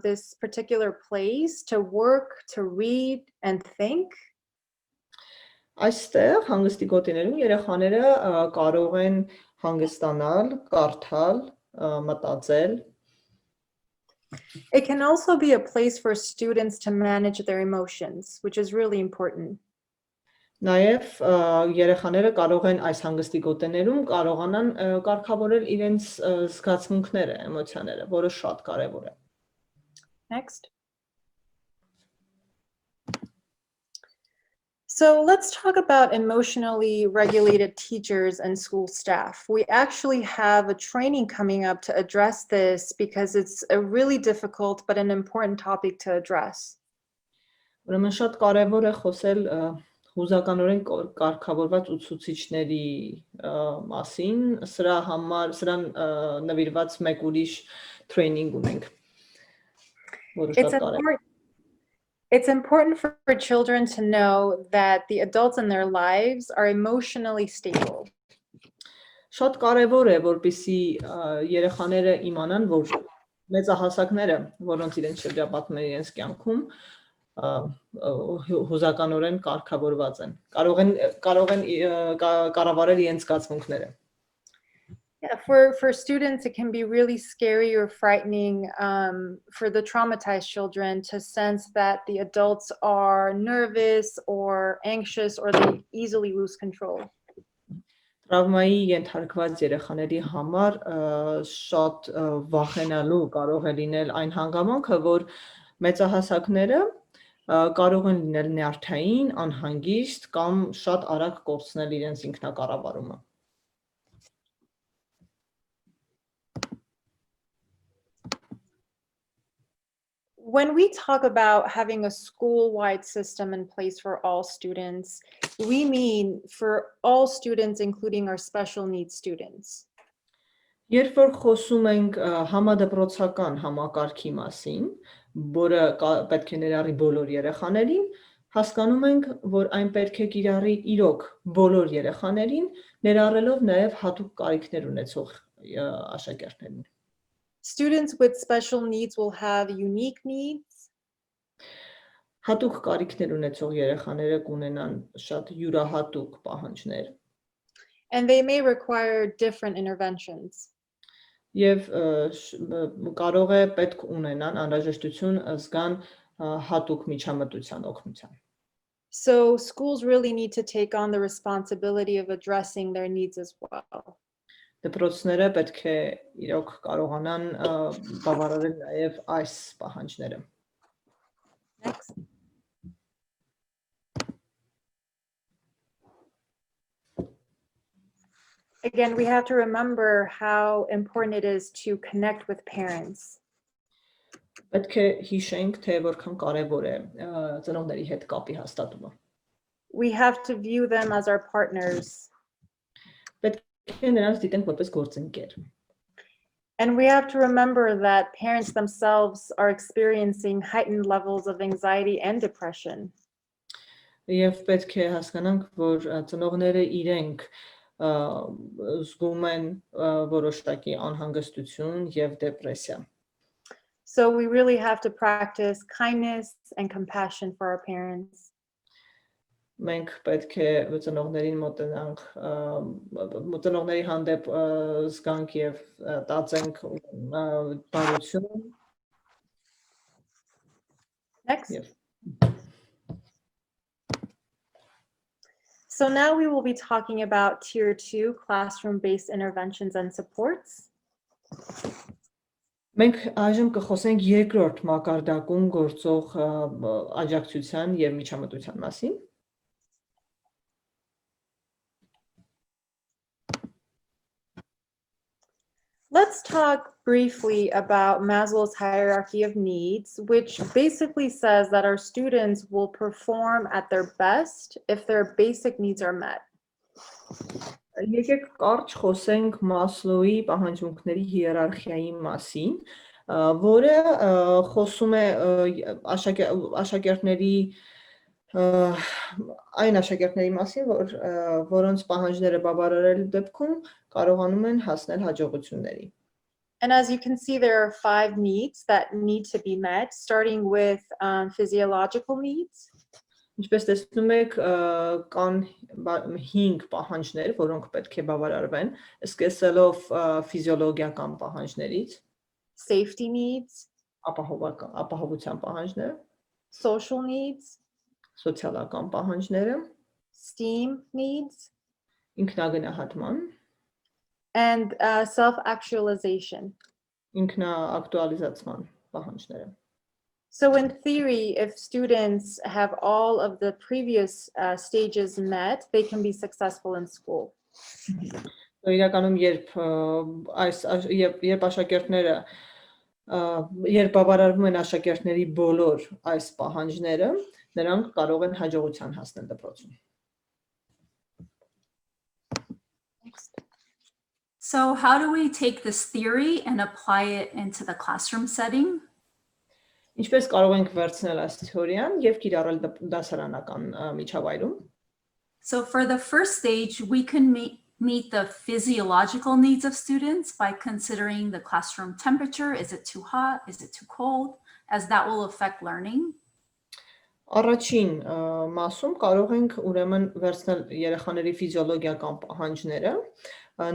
this particular place to work, to read, and think. Այստեղ հանգստի գոտիներում երեխաները կարող են հանգստանալ, կարդալ, մտածել։ It can also be a place for students to manage their emotions, which is really important. Նաև երեխաները կարող են այս հանգստի գոտիներում կարողանան կարգավորել իրենց զգացմունքները, էմոցիաները, որը շատ կարևոր է։ Next. So let's talk about emotionally regulated teachers and school staff. We actually have a training coming up to address this because it's a really difficult but an important topic to address. Ուրեմն շատ կարևոր է խոսել հուզականորեն կարգավորված ուսուցիչների մասին, սրան նվիրված մեկ ուրիշ training ունենք, որը շատ կարևոր է։ It's important for children to know that the adults in their lives are emotionally stable. Շատ կարևոր է, որպեսզի երեխաները իմանան, որ մեծահասակները, որոնց իրենց շրջապատում են իրենց կյանքում, հուզականորեն կարգավորված են, կարող են կառավարել իրենց զգացմունքները։ Yeah, for students, it can be really scary or frightening for the traumatized children to sense that the adults are nervous or anxious or they easily lose control. Տրավմայի ենթարկված երեխաների համար շատ վախենալու կարող է լինել այն հանգամանքը, որ մեծահասակները կարող են լինել նյարդային, անհանգիստ կամ շատ արագ կորցնել իրենց ինքնակառավարումը։ When we talk about having a school-wide system in place for all students, we mean for all students, including our special needs students. Երբ որ խոսում ենք համադպրոցական համակարգի մասին, որը պետք է ներառի բոլոր երեխաներին, հասկանում ենք, որ այն պետք է կիրառի իրոք բոլոր երեխաներին, ներառելով նաև հատուկ կարիքներ ունեցող աշակերտներին։ Students with special needs will have unique needs. Հատուկ կարիքներ ունեցող երեխաները կունենան շատ յուրահատուկ պահանջներ։ And they may require different interventions. Եվ կարող է պետք ունենան անհրաժեշտություն զգան հատուկ միջամտության օգնության։ So schools really need to take on the responsibility of addressing their needs as well. Դպրոցները պետք է իրոք կարողանան բավարարել նաև այս պահանջները։ Next. Again, we have to remember how important it is to connect with parents. Պետք է հիշենք, թե որքան կարևոր է ծնողների հետ կապի հաստատումը։ We have to view them as our partners. Պետք է նրանց դիտենք որպես գործընկեր։ And we have to remember that parents themselves are experiencing heightened levels of anxiety and depression. Եվ պետք է հասկանանք, որ ծնողները իրենք զգում են որոշակի անհանգստություն եւ դեպրեսիա։ So we really have to practice kindness and compassion for our parents. Մենք պետք է ծնողներին մոտենանք, ծնողների հանդեպ զգանք եւ տածենք բարություն։ Next. So now we will be talking about Tier 2 classroom-based interventions and supports. Մենք այժմ կխոսենք երկրորդ մակարդակում գործող աջակցության եւ միջամտության մասին։ Let's talk briefly about Maslow's hierarchy of needs, which basically says that our students will perform at their best if their basic needs are met. Եկեք կարճ խոսենք Մասլոուի պահանջմունքների հիերարխիայի մասին, որը խոսում է աշակերտների այն աշակերտների մասին, որոնց պահանջները բավարարելու դեպքում կարողանում են հասնել հաջողությունների։ And as you can see, there are 5 needs that need to be met, starting with physiological needs. Ինչպես տեսնում եք, կան 5 պահանջներ, որոնք պետք է բավարարվեն, սկսելով ֆիզիոլոգիական պահանջներից, Safety needs, ապահովության պահանջները, social needs, սոցիալական պահանջները, STEAM needs, ինքնագնահատման, and self-actualization. ինքնաակտուալիզացման պահանջները։ So in theory, if students have all of the previous stages met, they can be successful in school. Իրականում երբ աշակերտները երբ բավարարվում են աշակերտների բոլոր այս պահանջները, նրանք կարող են հաջողության հասնել դպրոցում։ So how do we take this theory and apply it into the classroom setting? Ինչպես կարող ենք վերցնել այս թեորիան եւ կիրառել դասարանական միջավայրում։ So for the first stage, we can meet the physiological needs of students by considering the classroom temperature. Is it too hot? Is it too cold? As that will affect learning. Առաջին մասում կարող ենք ուրեմն վերցնել երեխաների ֆիզիոլոգիական պահանջները,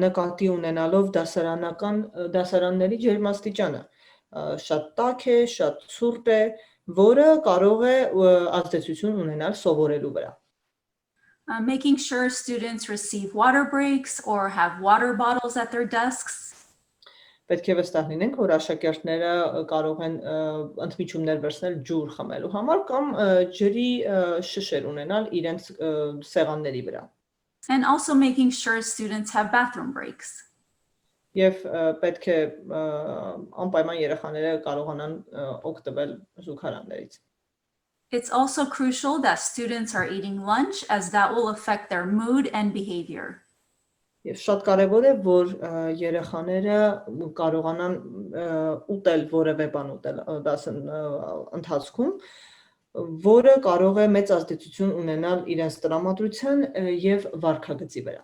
նկատի ունենալով դասարանների ջերմաստիճանը, շատ տաք է, շատ ցուրտ է, որը կարող է ազդեցություն ունենալ սովորելու վրա։ Making sure students receive water breaks or have water bottles at their desks. Պետք է վստահ լինենք, որ աշակերտները կարող են ընդմիջումներ վերցնել ջուր խմելու համար կամ ջրի շշեր ունենալ իրենց սեղանների վրա։ And also making sure students have bathroom breaks. Եվ պետք է անպայման երեխաները կարողանան օգտվել զուգարաններից։ It's also crucial that students are eating lunch, as that will affect their mood and behavior. Եվ շատ կարևոր է, որ երեխաները կարողանան ուտել որևէ բան ուտել ընթացքում, որը կարող է մեծ ազդեցություն ունենալ իրենց տրամադրության եւ վարքագծի վրա։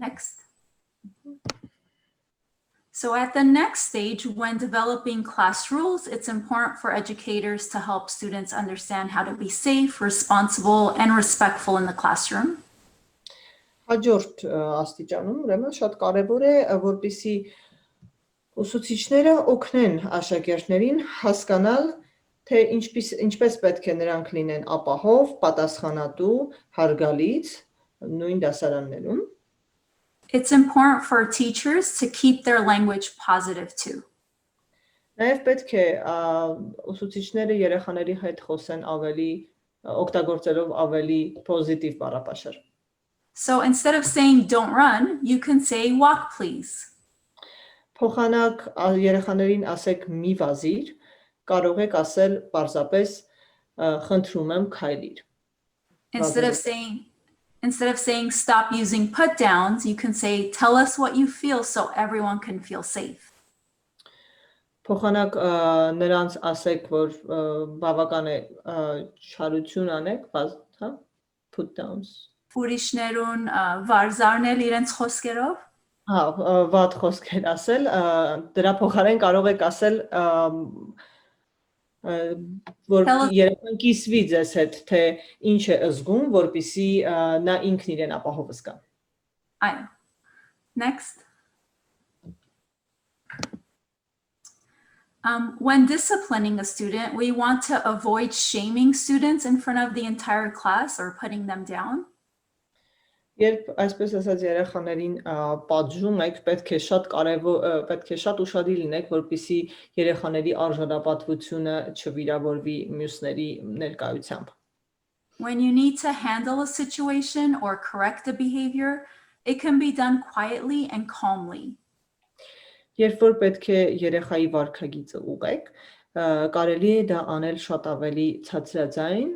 Next. So at the next stage, when developing class rules, it's important for educators to help students understand how to be safe, responsible, and respectful in the classroom. Հաջորդ աստիճանում ուրեմն շատ կարևոր է, որպեսզի ուսուցիչները օգնեն աշակերտներին հասկանալ, թե ինչպես պետք է նրանք լինեն ապահով, պատասխանատու, հարգալից նույն դասարաններում։ It's important for teachers to keep their language positive too. Նաև պետք է ուսուցիչները երեխաների հետ խոսեն ավելի օգտագործելով ավելի պոզիտիվ բառապաշար։ So instead of saying don't run, you can say walk please. Փոխանակ երեխաներին ասեք մի վազիր, կարող եք ասել պարզապես խնդրում եմ քայլիր։ Instead of saying stop using put downs, you can say tell us what you feel so everyone can feel safe. Փոխանակ նրանց ասեք, որ բավական է չարություն անեք, հա, put downs։ Ուրիշներուն վարզարնել իրենց խոսքերով։ Հա, վատ խոսքեր ասել, դրա փոխարեն կարող եք ասել, որ երեխան կիսվի ձեզ հետ, թե ինչ է զգում, որպեսզի նա ինքն իրեն ապահով զգա։ Այո։ Next. When disciplining a student, we want to avoid shaming students in front of the entire class or putting them down. Երբ այսպես ասած երեխաներին պատժում եք, պետք է շատ ուշադիր լինեք, որպեսզի երեխաների արժանապատվությունը չվիրավորվի մյուսների ներկայությամբ։ When you need to handle a situation or correct a behavior, it can be done quietly and calmly. Երբ որ պետք է երեխայի վարքագիծը ուղղեք, կարելի է դա անել շատ ավելի ցածրաձայն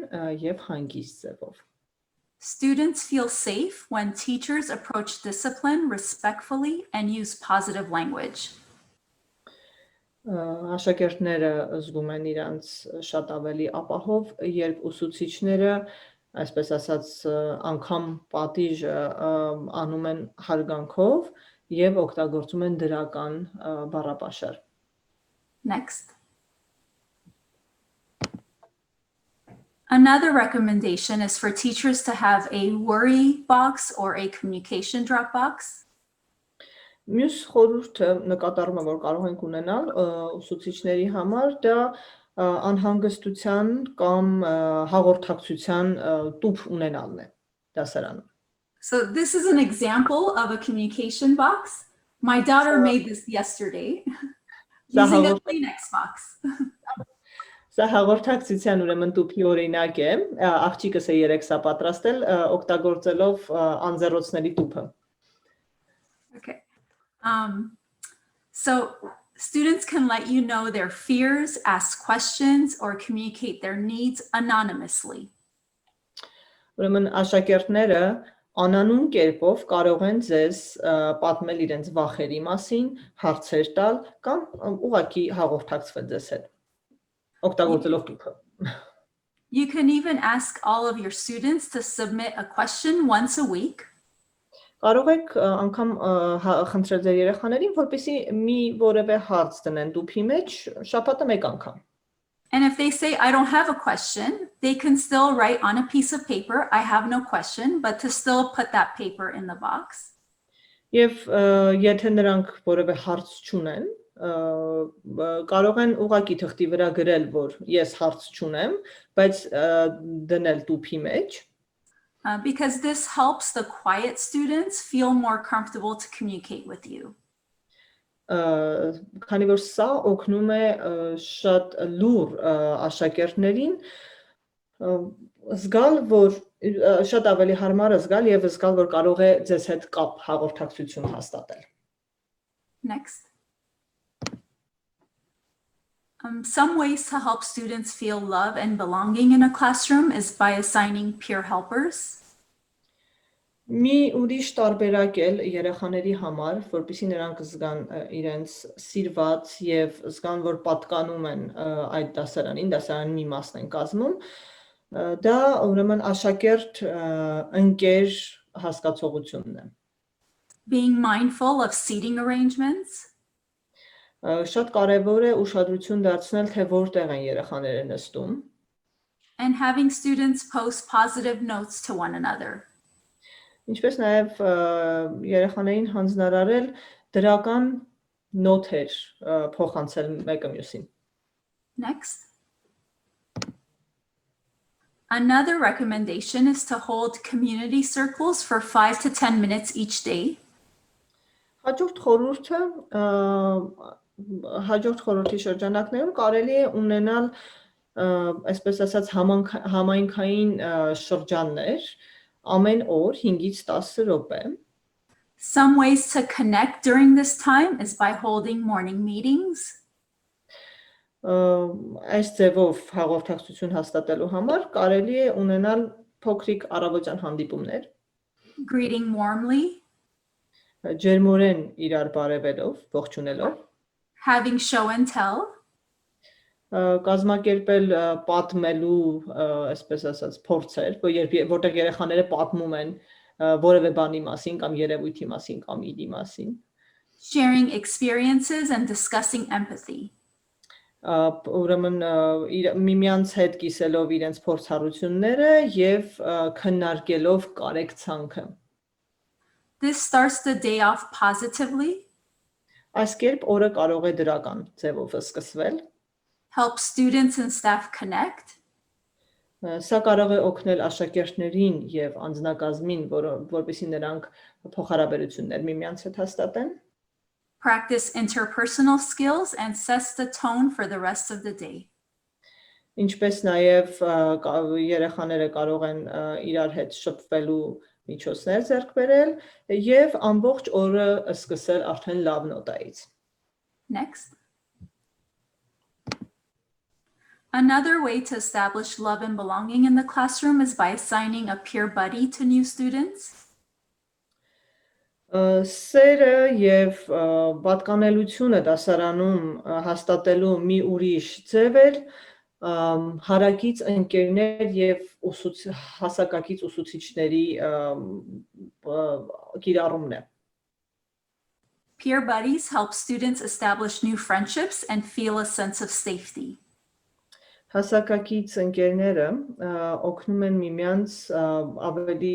եւ հանգիստ ձևով։ Students feel safe when teachers approach discipline respectfully and use positive language. Աշակերտները զգում են իրենց շատ ավելի ապահով, երբ ուսուցիչները, այսպես ասած, անգամ պատիժը անում են հարգանքով եւ օգտագործում են դրական բառապաշար։ Next. Another recommendation is for teachers to have a worry box or a communication drop box. Մյուս խորհուրդը նկատառումը, որ կարող ենք ունենալ ուսուցիչների համար, դա անհանգստության կամ հաղորդակցության տուփ ունենալն է դասարանում։ So this is an example of a communication box. My daughter made this yesterday using a Kleenex box. Սա հաղորդակցության ուրեմն տուփի օրինակ է, աղջիկս է երեքսա պատրաստել օգտագործելով անձեռոցների տուփը։ Okay. So students can let you know their fears, ask questions, or communicate their needs anonymously. Ուրեմն աշակերտները անանուն կերպով կարող են ձեզ պատմել իրենց վախերի մասին, հարցեր տալ կամ ուղղակի հաղորդակցվել ձեզ հետ։ Օգտագործելով տուփը։ You can even ask all of your students to submit a question once a week. Կարող եք անգամ խնդրել ձեր երեխաներին, որպեսզի մի որևէ հարց դնեն տուփի մեջ շաբաթը մեկ անգամ։ And if they say, I don't have a question, they can still write on a piece of paper, I have no question, but to still put that paper in the box. Եվ եթե նրանք որևէ հարց չունեն, կարող են ուղղակի թղթի վրա գրել, որ ես հարց չունեմ, բայց դնել տուփի մեջ։ Because this helps the quiet students feel more comfortable to communicate with you. Քանի որ սա օգնում է շատ լուր աշակերտներին զգալ, որ շատ ավելի հարմար զգալ եւ զգալ, որ կարող է ձեզ հետ կապ հաղորդակցություն հաստատել։ Next. Some ways to help students feel love and belonging in a classroom is by assigning peer helpers. Մի ուրիշ տարբերակ էլ երեխաների համար, որպեսզի նրանք զգան իրենց սիրված եւ զգան, որ պատկանում են այդ դասարանին, դասարանի մի մասն են կազմում, դա ուրեմն աշակերտ ընկեր հասկացողությունն է։ Being mindful of seating arrangements. Շատ կարևոր է ուշադրություն դարձնել, թե որտեղ են երեխաները նստում։ And having students post positive notes to one another. Ինչպես նաև երեխաներին հանձնարարել դրական նոթեր փոխանցել մեկը մյուսին։ Next. Another recommendation is to hold community circles for 5 to 10 minutes each day. Հաջորդ խորհրդի շրջանակներում կարելի է ունենալ այսպես ասած համայնքային շրջաններ ամեն օր 5-ից 10 րոպե։ Some ways to connect during this time is by holding morning meetings. Այս ձևով հաղորդակցություն հաստատելու համար կարելի է ունենալ փոքրիկ առավոտյան հանդիպումներ, Greeting warmly, ջերմորեն իրար բարևելով, ողջունելով, having show and tell, կազմակերպել պատմելու, այսպես ասած, փորձեր, որտեղ երեխաները պատմում են որևէ բանի մասին կամ երևույթի մասին կամ իրի մասին, sharing experiences and discussing empathy. Ուրեմն միմյանց հետ կիսելով իրենց փորձառությունները եւ քննարկելով կարեկցանքը։ This starts the day off positively, Այս կերպ օրը կարող է դրական ձևով սկսվել։ helps students and staff connect, Սա կարող է օգնել աշակերտներին եւ անձնակազմին, որպեսզի նրանք փոխհարաբերություններ միմյանց հետ հաստատեն։ practice interpersonal skills, and sets the tone for the rest of the day. Ինչպես նաև երեխաները կարող են իրար հետ շփվելու միջոցներ ձեռք բերել եւ ամբողջ օրը սկսել արդեն լավ նոտայից։ Next. Another way to establish love and belonging in the classroom is by assigning a peer buddy to new students. Սերը եւ պատկանելությունը դասարանում հաստատելու մի ուրիշ ձև է հարակից ընկերներ եւ հասակակից ուսուցիչների կիրառումն է։ Peer buddies help students establish new friendships and feel a sense of safety. Հասակակից ընկերները օգնում են միմյանց ավելի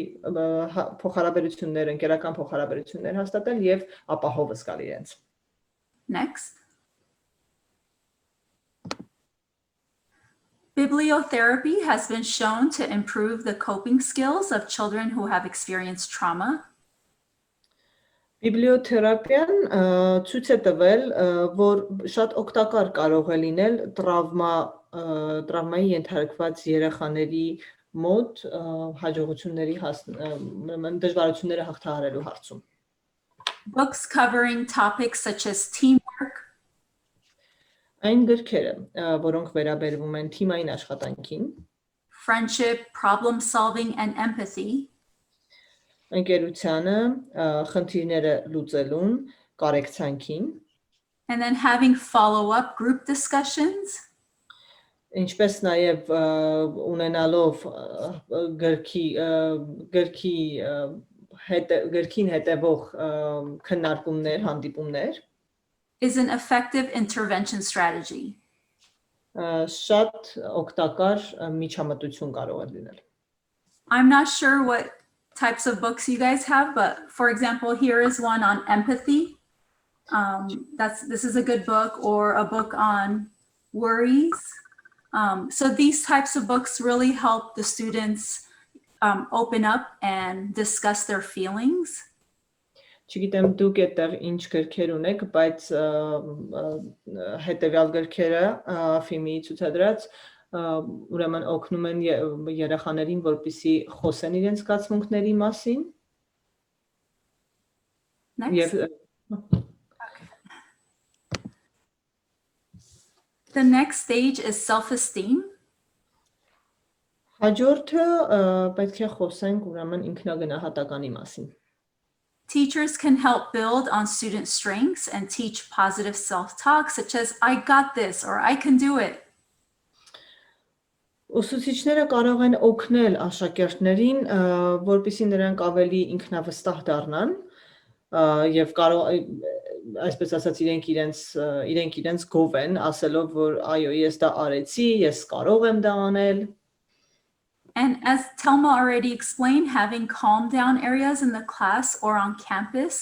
փոխհարաբերություններ, ընկերական փոխհարաբերություններ հաստատել եւ ապահով զգալ իրենց։ Next. Bibliotherapy has been shown to improve the coping skills of children who have experienced trauma. Բիբլիոթերապիան ցույց է տվել, որ շատ օգտակար կարող է լինել տրավմայի ենթարկված երեխաների մոտ հաջողությունների դժվարությունները հաղթահարելու հարցում։ Books covering topics such as teamwork, Այն գրքերը, որոնք վերաբերվում են թիմային աշխատանքին, friendship, problem solving, and empathy, ընկերությանը, խնդիրները լուծելուն, կարեկցանքին, and then having follow-up group discussions, ինչպես նաև ունենալով գրքին հետևող քննարկումներ, հանդիպումներ, is an effective intervention strategy. Շատ օգտակար միջամտություն կարող է լինել։ I'm not sure what types of books you guys have, but for example, here is one on empathy. This is a good book, or a book on worries. So these types of books really help the students open up and discuss their feelings. Չգիտեմ դուք այդտեղ ինչ գրքեր ունեք, բայց հետևյալ գրքերը ֆիլմի ցուցադրած ուրեմն օգնում են երեխաներին, որպեսզի խոսեն իրենց զգացմունքների մասին։ The next stage is self-esteem. Հաջորդը պետք է խոսենք ուրեմն ինքնագնահատականի մասին։ Teachers can help build on student strengths and teach positive self-talk, such as I got this or I can do it. Ուսուցիչները կարող են օգնել աշակերտներին, որպեսզի նրանք ավելի ինքնավստահ դառնան եւ այսպես ասած իրենք իրենց գովեն, ասելով որ այո, ես դա արեցի, ես կարող եմ դա անել. And as ԹԵՄԱ already explained, having calm down areas in the class or on campus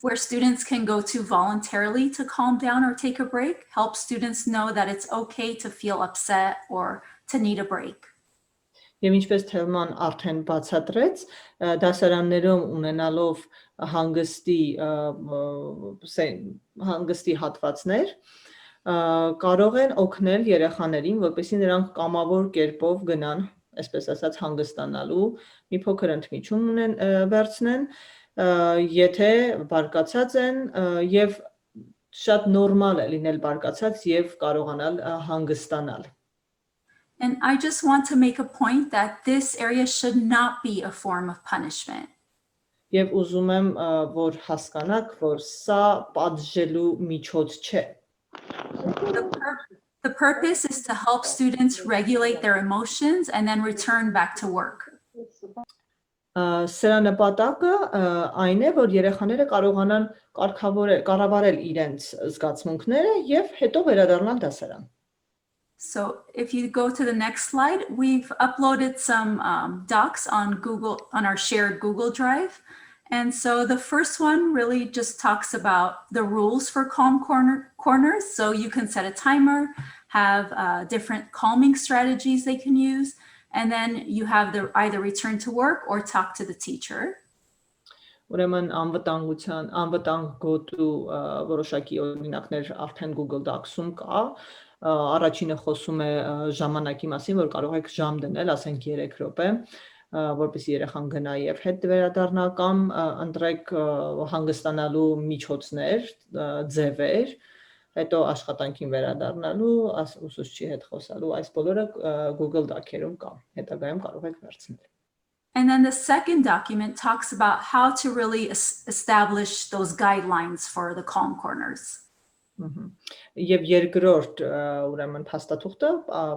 where students can go to voluntarily to calm down or take a break helps students know that it's okay to feel upset or to need a break. Եվ ինչպես ԹԵՄԱ-ն արդեն բացատրեց, դասարաններում ունենալով հանգստի հատվածներ, կարող են օգնել երեխաներին, որպեսզի նրանք կամավոր կերպով գնան, այսպես ասած, հանգստանալու, մի փոքր ընդմիջում վերցնեն, եթե բարկացած են եւ շատ նորմալ է լինել բարկացած եւ կարողանալ հանգստանալ. And I just want to make a point that this area should not be a form of punishment. Եվ ուզում եմ, որ հասկանաք, որ սա պատժելու միջոց չէ. The purpose is to help students regulate their emotions and then return back to work. Սրա նպատակը այն է, որ երեխաները կարողանան կառավարել իրենց զգացմունքները եւ հետո վերադառնալ դասարան. So if you go to the next slide, we've uploaded some docs on our shared Google Drive. And so the first one really just talks about the rules for calm corners. So you can set a timer, have different calming strategies they can use. And then you have either return to work or talk to the teacher. Ուրեմն անվտանգ գոտու որոշակի օրինակներ արդեն Google Docs-ում կա. Առաջինը խոսում է ժամանակի մասին, որ կարող եք ժամ դնել, ասենք 3 րոպե, որպեսզի երեխան գնա եւ հետ վերադառնա, կամ ընտրեք հանգստանալու միջոցներ, ձևեր, հետո աշխատանքին վերադառնալու, ուսուցչի հետ խոսալու, այս բոլորը Google Doc-երում կա, հետագայում կարող եք վերցնել. And then the second document talks about how to really establish those guidelines for the calm corners. Եվ երկրորդ ուրեմն փաստաթուղթը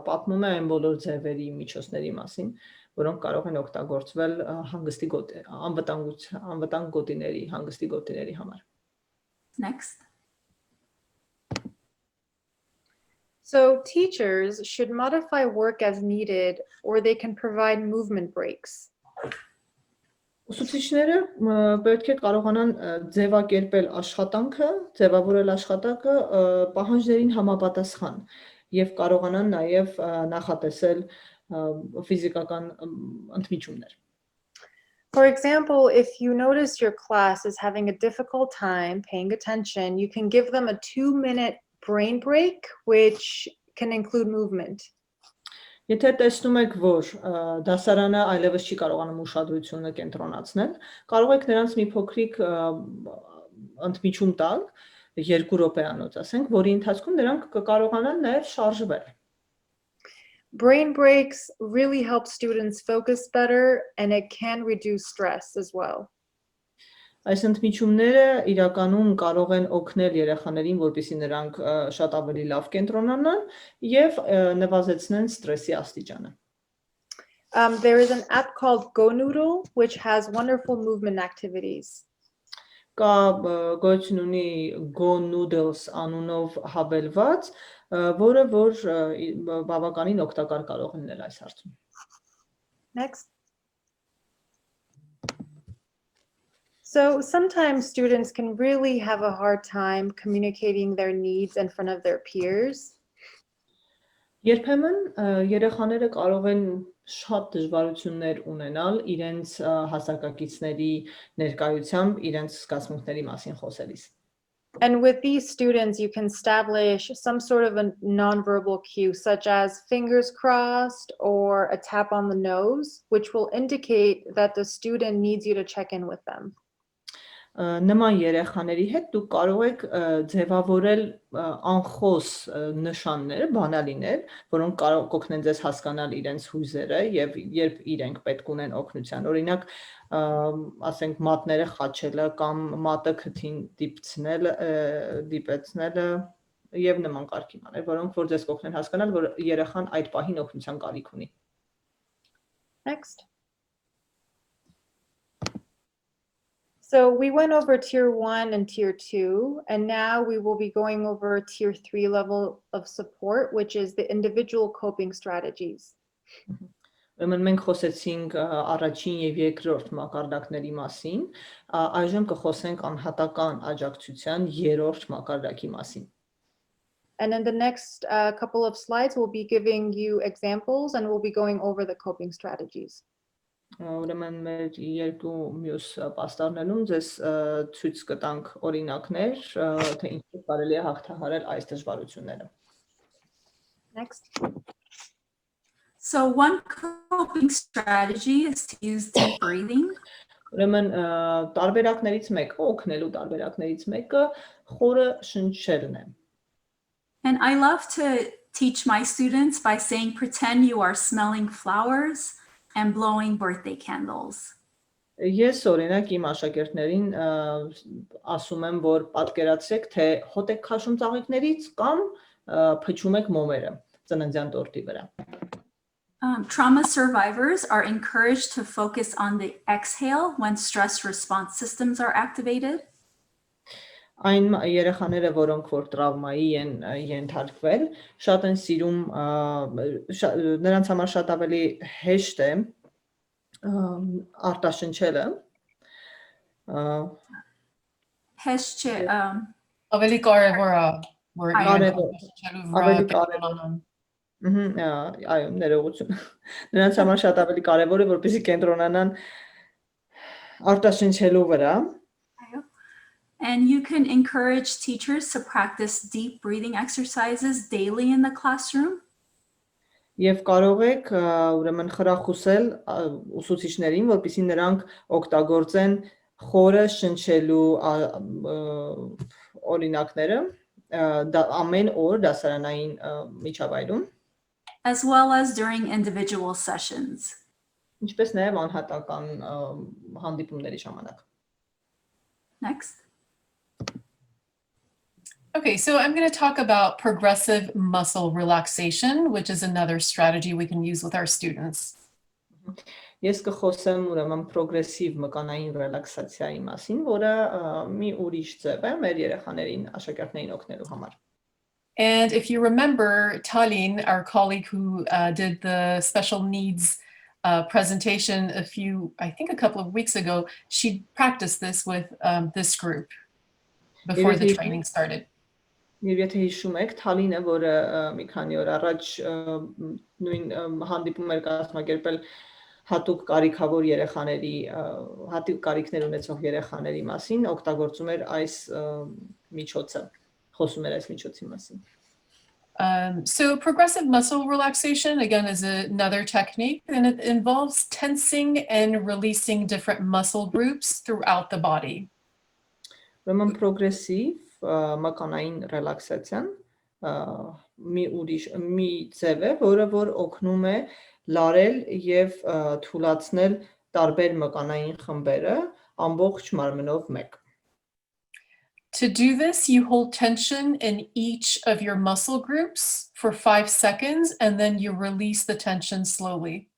պատմում է այն բոլոր ձևերի միջոցների մասին, որոնք կարող են օգտագործվել անվտանգ գոտիների, հանգստի գոտիների համար. Next. So teachers should modify work as needed, or they can provide movement breaks. Ուսուցիչները պետք է կարողանան ձևակերպել աշխատանքը, ձևավորել աշխատանքը պահանջներին համապատասխան եւ կարողանան նաեւ նախատեսել ֆիզիկական ընդմիջումներ. For example, if you notice your class is having a difficult time paying attention, you can give them a 2-minute brain break, which can include movement. Եթե տեսնում եք, որ դասարանը այլևս չի կարողանում ուշադրությունը կենտրոնացնել, կարող եք նրանց մի փոքրիկ ընդմիջում տալ, 2 րոպեանոց, ասենք, որի ընթացքում նրանք կկարողանան նաև շարժվել. Brain breaks really help students focus better, and it can reduce stress as well. Այս ընդմիջումները իրականում կարող են օգնել երեխաներին, որպեսզի նրանք շատ ավելի լավ կենտրոնանան եւ նվազեցնեն ստրեսի աստիճանը. There is an app called GoNoodle, which has wonderful movement activities. Կա գոյություն ունի GoNoodles անունով հավելված, որը որ բավականին օգտակար կարող է լինել այս հարցում. Next. So sometimes students can really have a hard time communicating their needs in front of their peers. Երբեմն երեխաները կարող են շատ դժվարություններ ունենալ իրենց հասակակիցների ներկայությամբ իրենց զգացմունքների մասին խոսելիս. And with these students, you can establish some sort of a nonverbal cue, such as fingers crossed or a tap on the nose, which will indicate that the student needs you to check in with them. Նման երեխաների հետ դուք կարող եք ձևավորել անխոս նշաններ, բանալիներ, որոնք կարող կօգնեն ձեզ հասկանալ իրենց հույզերը եւ երբ իրենք պետք ունեն օգնության. Օրինակ, ասենք մատները խաչելը կամ մատը քթին դիպեցնելը եւ նման կարգի բաներ, որոնք որ ձեզ կօգնեն հասկանալ, որ երեխան այդ պահին օգնության կարիք ունի. Next. So we went over tier 1 and tier 2, and now we will be going over tier 3 level of support, which is the individual coping strategies. Ուրեմն մենք խոսեցինք առաջին եւ երկրորդ մակարդակների մասին, այժմ կխոսենք անհատական աջակցության երրորդ մակարդակի մասին։ And in the next couple of slides, we'll be giving you examples and we'll be going over the coping strategies. Ուրեմն մեր երկու մյուս պաստառներում ձեզ ցույց կտանք օրինակներ, թե ինչպես կարելի է հաղթահարել այս դժվարությունները։ Next. So one coping strategy is to use deep breathing. Ուրեմն տարբերակներից մեկը, օգնելու տարբերակներից մեկը խորը շնչելն է։ And I love to teach my students by saying, pretend you are smelling flowers and blowing birthday candles. Ես օրինակ իմ աշակերտներին ասում եմ, որ պատկերացրեք, թե հոտ եք քաշում ծաղիկներից կամ փչում եք մոմերը ծննդյան տորտի վրա։ Trauma survivors are encouraged to focus on the exhale when stress response systems are activated. Այն երեխաները, որոնք որ տրավմայի են ենթարկվել, շատ են սիրում, նրանց համար շատ ավելի հեշտ է արտաշնչելը։ Հեշտ չէ, Ավելի կարևոր է, որ ավելի կարևոր։ Այո, ներողություն։ Նրանց համար շատ ավելի կարևոր է, որպեսզի կենտրոնանան արտաշնչելու վրա։ And you can encourage teachers to practice deep breathing exercises daily in the classroom. Եվ կարող եք ուրեմն խրախուսել ուսուցիչներին, որպեսզի նրանք օգտագործեն խորը շնչելու օրինակները ամեն օր դասարանային միջավայրում, as well as during individual sessions. Ինչպես նաև անհատական հանդիպումների ժամանակ։ Next. Okay, so I'm going to talk about progressive muscle relaxation, which is another strategy we can use with our students. Ես կխոսեմ ուրեմն պրոգրեսիվ մկանային ռելաքսացիայի մասին, որը մի ուրիշ ձև է մեր երեխաներին, աշակերտներին օգնելու համար։ And if you remember, Tallinn, our colleague who did the special needs presentation I think a couple of weeks ago, she practiced this with this group before the training started. Եվ եթե հիշում եք, Թալինը, որը մի քանի օր առաջ նույն հանդիպում էր կազմակերպել հատուկ կարիքավոր երեխաների, հատուկ կարիքներ ունեցող երեխաների մասին, օգտագործում էր այս միջոցը, խոսում էր այս միջոցի մասին։ So progressive muscle relaxation, again, is another technique, and it involves tensing and releasing different muscle groups throughout the body. Ուրեմն պրոգրեսիվ մկանային ռելաքսացիան մի ձև է, որը որ օգնում է լարել եւ թուլացնել տարբեր մկանային խմբերը ամբողջ մարմնով մեկ։ To do this, you hold tension in each of your muscle groups for 5 seconds, and then you release the tension slowly.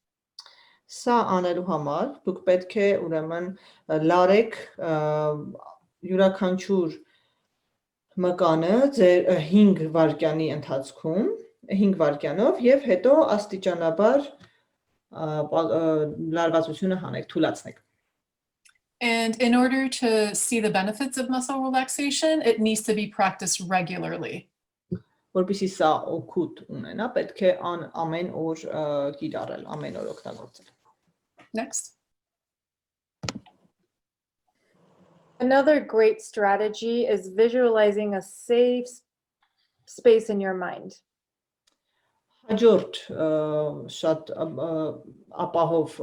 Սա անելու համար դուք պետք է ուրեմն լարեք յուրաքանչյուր մկանը ձեր 5 վայրկյանի ընթացքում, 5 վայրկյանով եւ հետո աստիճանաբար լարվածությունը հանեք, թուլացնեք։ And in order to see the benefits of muscle relaxation, it needs to be practiced regularly. Որպեսզի սա օգուտ ունենա, պետք է ամեն օր կիրառել, ամեն օր օգտագործել։ Next. Another great strategy is visualizing a safe space in your mind. Հաջորդ շատ ապահով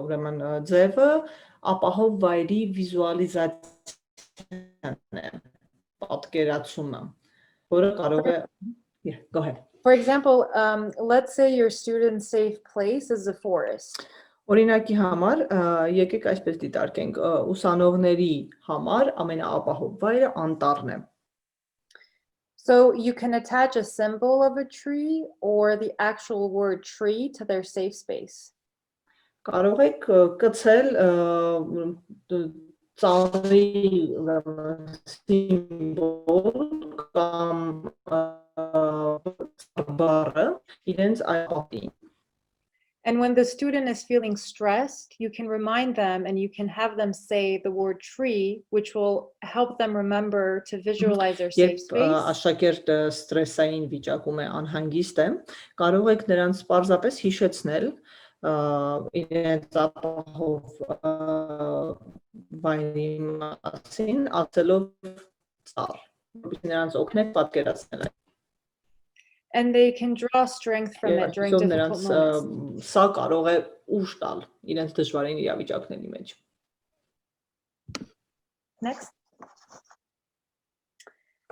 ուրեմն ձևը ապահով վայրի վիզուալիզացիան է, պատկերացումը, որը կարող է go ahead. For example, let's say your student's safe place is a forest. Օրինակի համար եկեք այսպես դիտարկենք, ուսանողների համար ամենաապահով վայրը անտառն է։ So you can attach a symbol of a tree or the actual word tree to their safe space. Կարող եք կցել ծառի սիմվոլ կամ բառը իրենց այդպատին։ And when the student is feeling stressed, you can remind them and you can have them say the word tree, which will help them remember to visualize their safe space. Աշակերտը ստրեսային վիճակում է, անհանգիստ է, կարող եք նրանց պարզապես հիշեցնել իրենց ապահով վայրի մասին, ասելով ծառ, որպեսզի նրանց օգնեք պատկերացնել։ And they can draw strength from it during difficult moments. Սա կարող է ուժ տալ իրենց դժվարին իրավիճակների մեջ։ Next.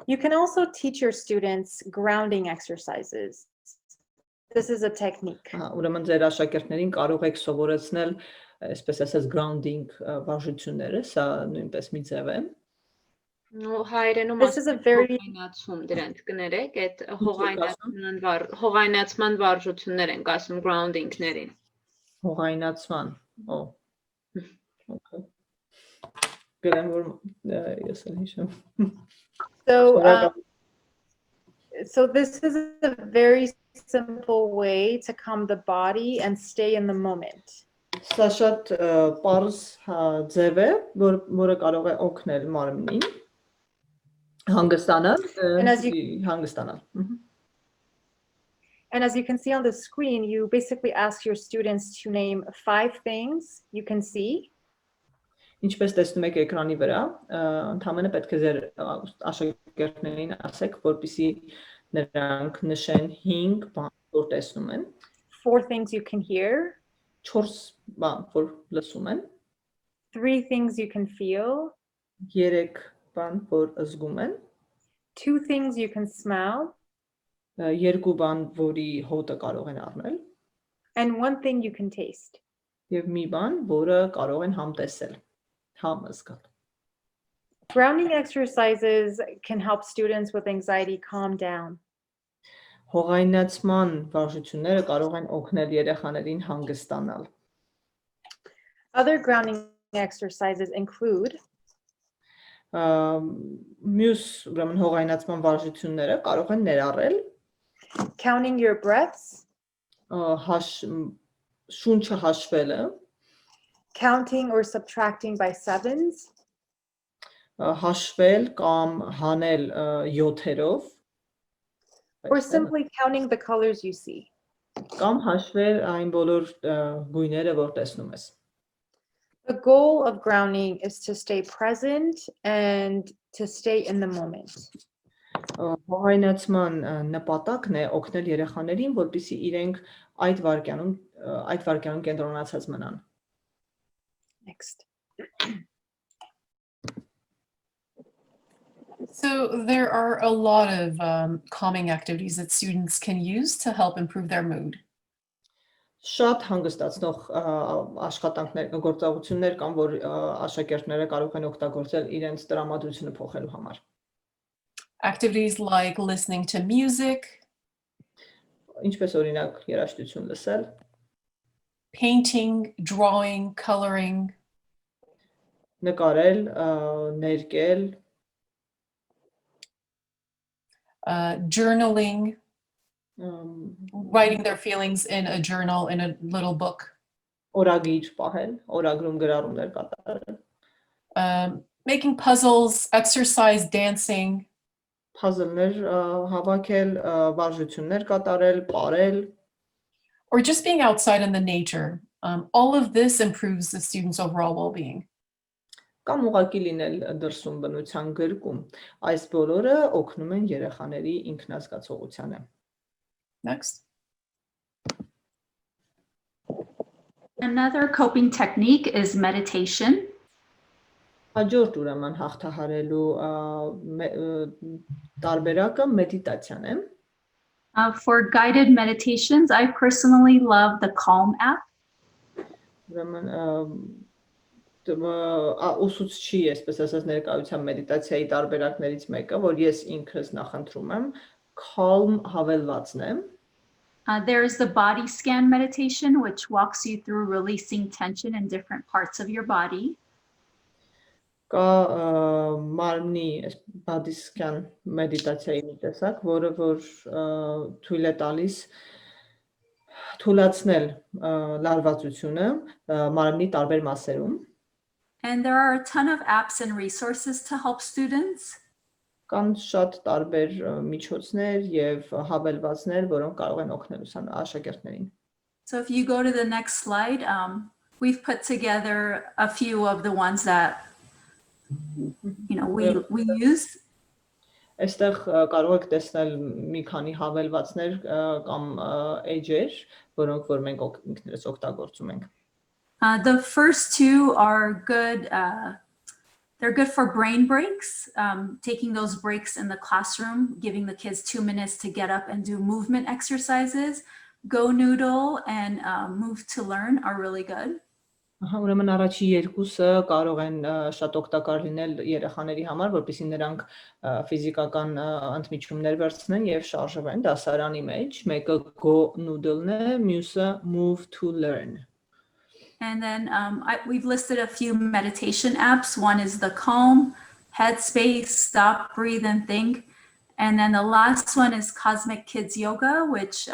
You can also teach your students grounding exercises. This is a technique. Ուրեմն ձեր աշակերտներին կարող եք սովորեցնել, այսպես ասած, grounding վարժությունները, սա նույնպես մի ձև է։ Հայերենում հողայնացում դրանց կներեք, այդ հողայնացման վարժություններ ենք ասում grounding-ներին։ Հողայնացման, Okay. Գրեմ որ ես էլ հիշեմ։ So this is a very simple way to calm the body and stay in the moment. Սա շատ պարզ ձև է, որը կարող է օգնել մարմնին հանգստանալ, հանգստանալ։ And as you can see on the screen, you basically ask your students to name 5 things you can see. Ինչպես տեսնում եք էկրանի վրա, ընդհանրապես պետք է ձեր աշակերտներին ասեք, որպեսզի նրանք նշեն 5 բան, որ տեսնում են։ 4 things you can hear. 4 բան, որ լսում են։ 3 things you can feel. 3 բան, որ զգում են։ 2 things you can smell. 2 բան, որի հոտը կարող են առնել։ And 1 thing you can taste. Եվ մի բան, որը կարող են համտեսել, համզգալ։ Grounding exercises can help students with anxiety calm down. Հողայնացման վարժությունները կարող են օգնել երեխաներին հանգստանալ։ Other grounding exercises include մյուս ուրեմն հողայնացման վարժությունները կարող են ներառել counting your breaths, շունչը հաշվելը, counting or subtracting by sevens, հաշվել կամ հանել 7-երով, or simply counting the colors you see. Կամ հաշվել այն բոլոր գույները, որ տեսնում ես։ The goal of grounding is to stay present and to stay in the moment. Հողայնացման նպատակն է օգնել երեխաներին, որպեսզի իրենք այդ վայրկյանում կենտրոնացած մնան։ Next. So there are a lot of calming activities that students can use to help improve their mood. Շատ հանգստացնող աշխատանքներ, գործողություններ կան, որ աշակերտները կարող են օգտագործել իրենց տրամադրությունը փոխելու համար։ Activities like listening to music, Ինչպես օրինակ երաժշտություն լսել, painting, drawing, coloring, նկարել, ներկել, journaling, writing their feelings in a journal, in a little book. Օրագիր պահել, օրագրում գրառումներ կատարել, making puzzles, exercise, dancing, puzzle-ներ հավաքել, վարժություններ կատարել, պարել, or just being outside in the nature. All of this improves the student's overall well-being. Կամ ուղղակի լինել դրսում բնության գրկում։ Այս բոլորը օգնում են երեխաների ինքնազգացողությանը։ Next. Another coping technique is meditation. Հաջորդ ուրեմն հաղթահարելու տարբերակը մեդիտացիան է։ For guided meditations, I personally love the Calm app. Ուրեմն ուսուցչի, այսպես ասած, ներկայության մեդիտացիայի տարբերակներից մեկը, որ ես ինքս նախընտրում եմ, Calm հավելվածն է։ There is the body scan meditation, which walks you through releasing tension in different parts of your body. Կա մարմնի body scan մեդիտացիայի մի տեսակ, որը որ թույլ է տալիս թույլատնել լարվածությունը մարմնի տարբեր մասերում։ And there are a ton of apps and resources to help students. Կան շատ տարբեր միջոցներ եւ հավելվածներ, որոնք կարող են օգնել աշակերտներին։ So if you go to the next slide, we've put together a few of the ones that we use. Այստեղ կարող եք տեսնել մի քանի հավելվածներ կամ էջեր, որոնք որ մենք ինքներս օգտագործում ենք։ The first two are good. They're good for brain breaks, taking those breaks in the classroom, giving the kids 2 minutes to get up and do movement exercises. Go Noodle and Move to Learn are really good. Ուրեմն առաջի երկուսը կարող են շատ օգտակար լինել երեխաների համար, որպեսզի նրանք ֆիզիկական ընդմիջումներ վերցնեն եւ շարժվեն դասարանի մեջ։ Մեկը Go Noodle-ն է, մյուսը Move to Learn. And then we've listed a few meditation apps. One is the Calm, Headspace, Stop, Breathe, and Think. And then the last one is Cosmic Kids Yoga, which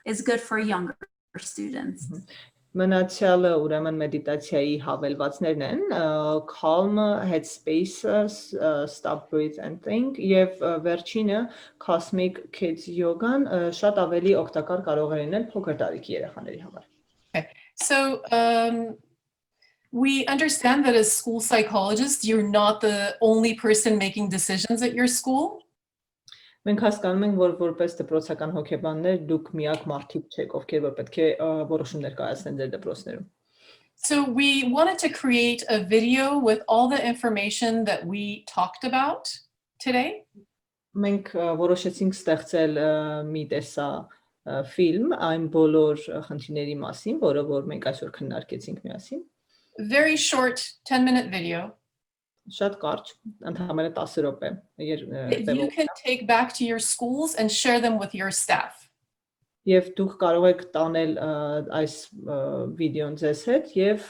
is good for younger students. Մնացյալը ուրեմն մեդիտացիայի հավելվածներն են, Calm, Headspace, Stop, Breathe, and Think, եւ վերջինը Cosmic Kids Yoga-ն շատ ավելի օգտակար կարող է լինել փոքր տարիքի երեխաների համար։ So we understand that as school psychologists, you're not the only person making decisions at your school. Մենք հասկանում ենք, որ որպես դպրոցական հոգեբաններ դուք միակ մարդիկ չեք, ովքեր որ պետք է որոշումներ կայացնեն ձեր դպրոցներում։ So we wanted to create a video with all the information that we talked about today. Մենք որոշեցինք ստեղծել մի տեսա ֆիլմ այն բոլոր խնդիրների մասին, որը որ մենք այսօր քննարկեցինք միասին։ Very short 10-minute video. Շատ կարճ, ընդհանրապես 10 րոպե։ You can take back to your schools and share them with your staff. Եվ դուք կարող եք տանել այս վիդեոն ձեզ հետ եւ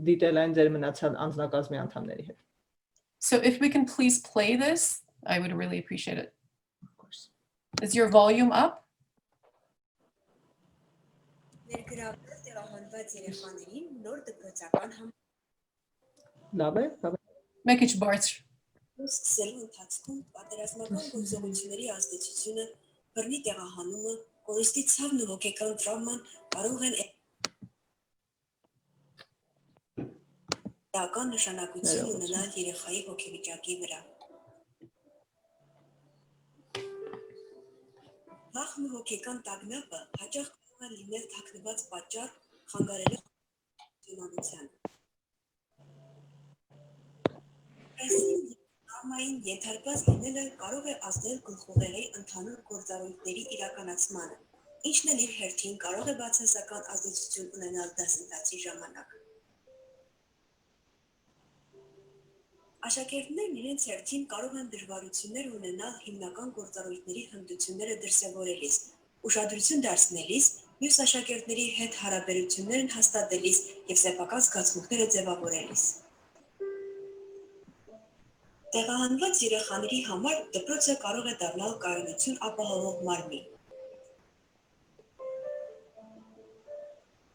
դիտել այն ձեր մնացած անձնակազմի անդամների հետ։ So if we can please play this, I would really appreciate it. Of course. Is your volume up? Ներգրավել տեղահանված երեխաներին նոր դպրոցական Լավ է, լավ է։ Մեկ ինչ բարձր։ Սկսելու ընթացքում պատերազմական գործողությունների ազդեցությունը, բռնի տեղահանումը, կորստի ցավն ու հոգեկան տրավման կարող են դական նշանակություն ունենալ երեխայի հոգեվիճակի վրա։ Վախն ու հոգեկան տագնապը հաճախ կարող են լինել թաքնված պատճառ խանգարելու հոգեբանությանը։ Տրավմային ենթարկված լինելը կարող է ազդել գլխուղեղի ընդհանուր գործառույթների իրականացմանը, ինչն էլ իր հերթին կարող է բացասական ազդեցություն ունենալ դասընթացի ժամանակ։ Աշակերտներն իրենց հերթին կարող են դժվարություններ ունենալ հիմնական գործառույթների հմտությունները դրսևորելիս, ուշադրություն դարձնելիս, մյուս աշակերտների հետ հարաբերություններն հաստատելիս եւ սեփական զգացմունքները ձևավորելիս։ Տեղահանված երեխաների համար դպրոցը կարող է դառնալ կայունություն ապահովող մարմին։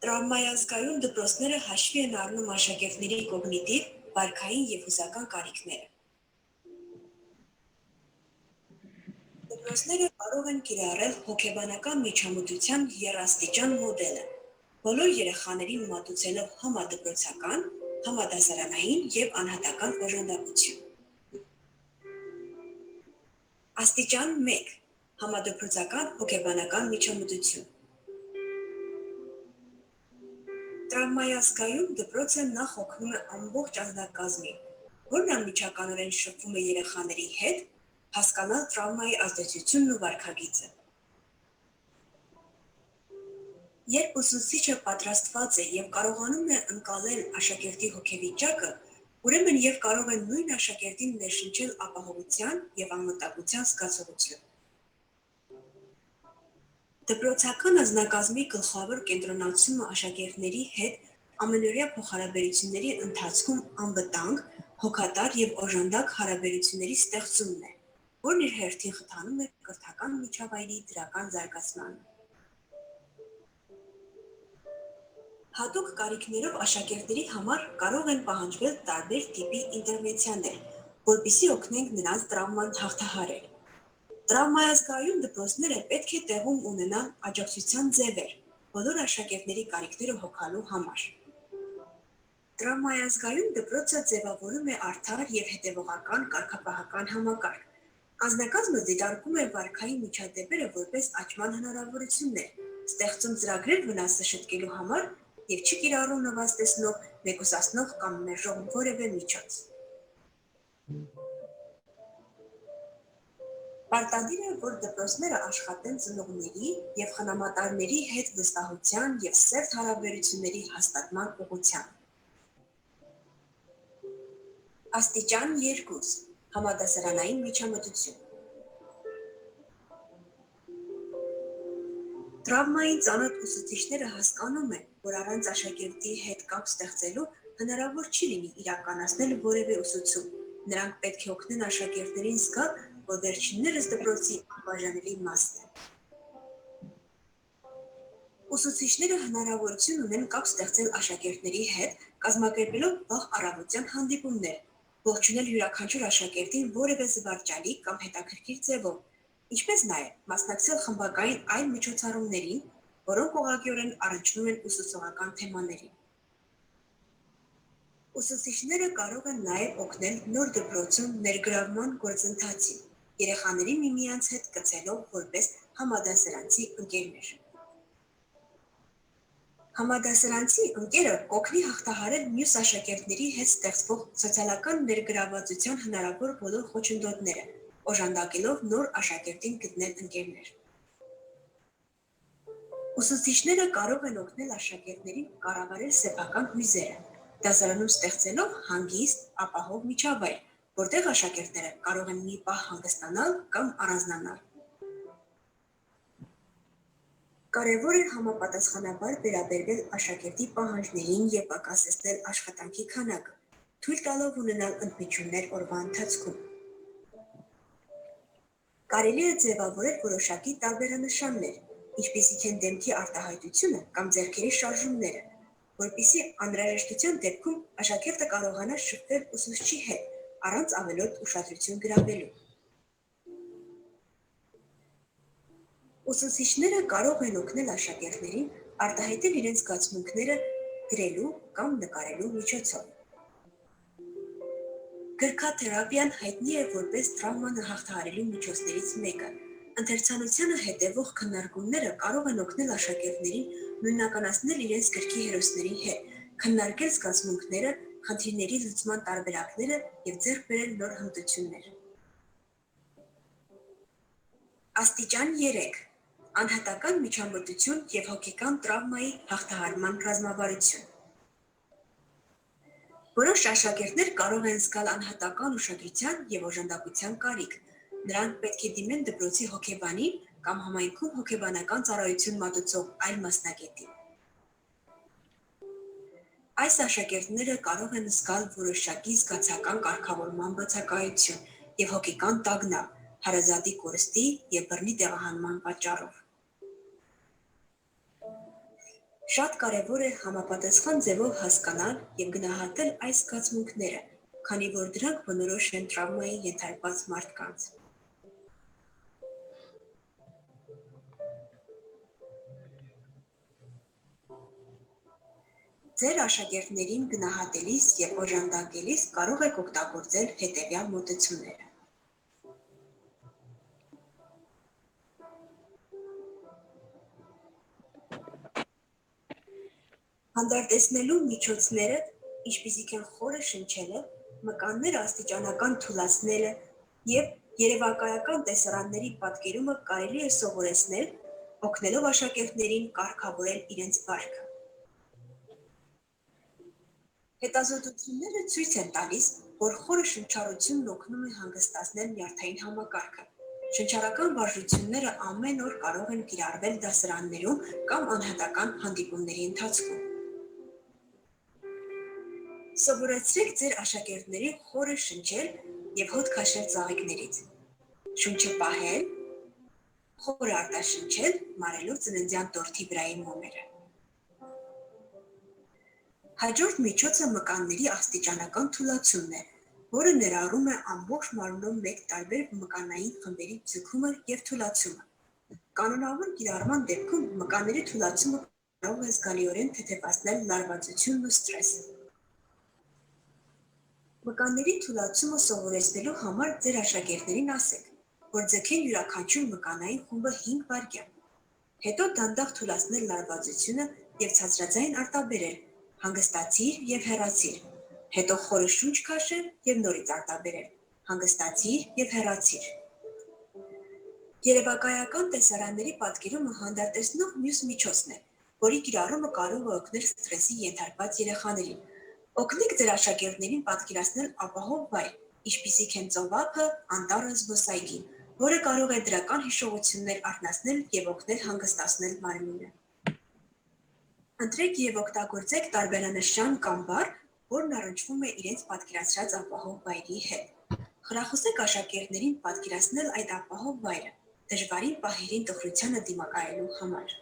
Տրավմայազգայուն դպրոցները հաշվի են առնում աշակերտների կոգնիտիվ, վարքային եւ հուզական կարիքները։ Դպրոցները կարող են կիրառել հոգեբանական միջամտության եռաստիճան մոդելը, բոլոր երեխաներին մատուցելով համադպրոցական, համադասարանային եւ անհատական օժանդակություն։ Աստիճան 1. Համադպրոցական հոգեբանական միջամտություն։ Տրավմայազգայուն դպրոցը նախ օգնում է ամբողջ ազգակազմին, որն անմիջականորեն շփվում է երեխաների հետ, հասկանալ տրավմայի ազդեցությունն ու վարքագիծը։ Երբ ուսուցիչը պատրաստված է եւ կարողանում է ընկալել աշակերտի հոգեվիճակը, ուրեմն եւ կարող են նույն աշակերտին ներշնչել ապահովության եւ անվտանգության զգացողություն։ Դպրոցական ազնագազմի գլխավոր կենտրոնացումը աշակերտների հետ ամենօրյա փոխհարաբերությունների ընթացքում անվտանգ, հոգատար եւ օժանդակ հարաբերությունների ստեղծումն է, որն իր հերթին խթանում է կրթական միջավայրի դրական զարգացմանը։ Հատուկ կարիքներով աշակերտների համար կարող են պահանջվել տարբեր տիպի ինտերվենցիաներ, որպեսզի օգնենք նրանց տրավման հաղթահարել։ Տրավմայազգայուն դպրոցները պետք է տեղում ունենան աջակցության ձևեր, բոլոր աշակերտների կարիքները հոգալու համար։ Տրավմայազգայուն դպրոցը ձևավորում է արդար և հետևողական կարգապահական համակարգ։ Անձնակազմը դիտարկում է վարքային միջադեպերը որպես աճման հնարավորություններ, ստեղծում ծրագրեր վնասը շտկելու համար և չի կիրառում նվաստեցնող, մեկուսացնող կամ մերժող որևէ միջոց։ Պարտադիր է, որ դպրոցները աշխատեն ծնողների և խնամատարների հետ վստահության և սերտ հարաբերությունների հաստատման ուղղությամբ։ Աստիճան 2. Համադասարանային միջամտություն։ Տրավմային ծանոթ ուսուցիչները հասկանում են, որ առանց աշակերտի հետ կապ ստեղծելու հնարավոր չի լինի իրականացնել որևէ ուսուցում։ Նրանք պետք է օգնեն աշակերտներին զգալ, որ վերջիններս դպրոցի անբաժանելի մասն են։ Ուսուցիչները հնարավորություն ունեն կապ ստեղծել աշակերտների հետ, կազմակերպելով վաղ առավոտյան հանդիպումներ, ողջունել յուրաքանչյուր աշակերտին որևէ զվարճալի կամ հետաքրքիր ձևով, ինչպես նաև մասնակցել խմբակային այլ միջոցառումներին, որոնք ուղղակիորեն առնչվում են ուսուցողական թեմաներին։ Ուսուցիչները կարող են նաև օգնել նոր դպրոցում ներգրավման գործընթացին, երեխաների միմյանց հետ կցելով որպես համադասարանցի ընկերներ։ Համադասարանցի ընկերը կօգնի հաղթահարել մյուս աշակերտների հետ ստեղծվող սոցիալական ներգրավվածության հնարավոր բոլոր խոչընդոտները, օժանդակելով նոր աշակերտին գտնել ընկերներ։ Ուսուցիչները կարող են օգնել աշակերտներին կառավարել սեփական հույզերը, դասարանում ստեղծելով հանգիստ, ապահով միջավայր, որտեղ աշակերտները կարող են մի պահ հանգստանալ կամ առանձնանալ։ Կարևոր է համապատասխանաբար վերաբերվել աշակերտի պահանջներին և պակասեցնել աշխատանքի քանակը, թույլ տալով ունենալ ընդմիջումներ օրվա ընթացքում։ Կարելի է ձևավորել որոշակի տարբերանշաններ, ինչպիսիք են դեմքի արտահայտությունը կամ ձեռքերի շարժումները, որպեսզի անհրաժեշտության դեպքում աշակերտը կարողանա շփվել ուսուցչի հետ, առանց ավելորդ ուշադրություն գրավելու։ Ուսուցիչները կարող են օգնել աշակերտներին արտահայտել իրենց զգացմունքները գրելու կամ նկարելու միջոցով։ Գրքաթերապիան հայտնի է որպես տրավման հաղթահարելու միջոցներից մեկը։ Ընթերցանությանը հետևող քննարկումները կարող են օգնել աշակերտներին նույնականացնել իրենց գրքի հերոսների հետ, քննարկել զգացմունքները, խնդիրների լուծման տարբերակները և ձեռք բերել նոր հմտություններ։ Աստիճան 3. Անհատական միջամտություն և հոգեկան տրավմայի հաղթահարման ռազմավարություն։ Որոշ աշակերտներ կարող են զգալ անհատական ուշադրության և օժանդակության կարիք։ Նրանք պետք է դիմեն դպրոցի հոգեբանին կամ համայնքում հոգեբանական ծառայություն մատուցող այլ մասնագետի։ Այս աշակերտները կարող են զգալ որոշակի զգացական կարգավորման բացակայություն և հոգեկան տագնապ, հարազատի կորստի և բռնի տեղահանման պատճառով։ Շատ կարևոր է համապատասխան ձևով հասկանալ և գնահատել այս զգացմունքները, քանի որ դրանք բնորոշ են տրավմայի ենթարկված մարդկանց։ Ձեր աշակերտներին գնահատելիս և օժանդակելիս կարող եք օգտագործել հետևյալ մոտեցումները։ Հանդարտեցնելու միջոցները, ինչպիսիք են խորը շնչելը, մկանները աստիճանական թուլացնելը և երևակայական տեսարանների պատկերումը կարելի է սովորեցնել, օգնելով աշակերտներին կարգավորել իրենց վարքը։ Հետազոտությունները ցույց են տալիս, որ խորը շնչառությունն օգնում է հանգստացնել նյարդային համակարգը։ Շնչառական վարժությունները ամեն օր կարող են կիրառվել դասարաններում կամ անհատական հանդիպումների ընթացքում։ Սովորեցրեք ձեր աշակերտներին խորը շնչել և հոտ քաշել ծաղիկներից, շունչը պահել, խորը արտաշնչել, մարելով ծննդյան տորթի վրայի մոմերը։ Հաջորդ միջոցը մկանների աստիճանական թուլացումն է, որը ներառում է ամբողջ մարմնով մեկ տարբեր մկանային խմբերի ձգումը և թուլացումը։ Կանոնավոր կիրառման դեպքում մկանների թուլացումը կարող է զգալիորեն թեթևացնել լարվածությունն ու սթրեսը։ Մկանների թուլացումը սովորեցնելու համար ձեր աշակերտներին ասեք, որ ձգեն յուրաքանչյուր մկանային խումբը 5 վայրկյան։ Հետո դանդաղ թուլացնել լարվածությունը և ցածրաձայն արտաբերել, հանգստացիր և հեռացիր։ Հետո խորը շունչ քաշել և նորից արտաբերել, հանգստացիր և հեռացիր։ Երևակայական տեսարանների պատկերումը հանդարտեցնող մյուս միջոցն է, որի կիրառումը կարող է օգնել սթրեսի ենթարկված երեխաներին։ Օգնեք ձեր աշակերտներին պատկերացնել ապահով վայր, ինչպիսիք են ծովափը, անտառը, զբոսայգին, որը կարող է դրական հիշողություններ արթնացնել և օգնել հանգստացնել մարմինը։ Ընտրեք և օգտագործեք տարբերանշան կամ բառ, որն առնչվում է իրենց պատկերացրած ապահով վայրի հետ։ Խրախուսեք աշակերտներին պատկերացնել այդ ապահով վայրը, դժվարին պահերին տխրությանը դիմակայելու համար։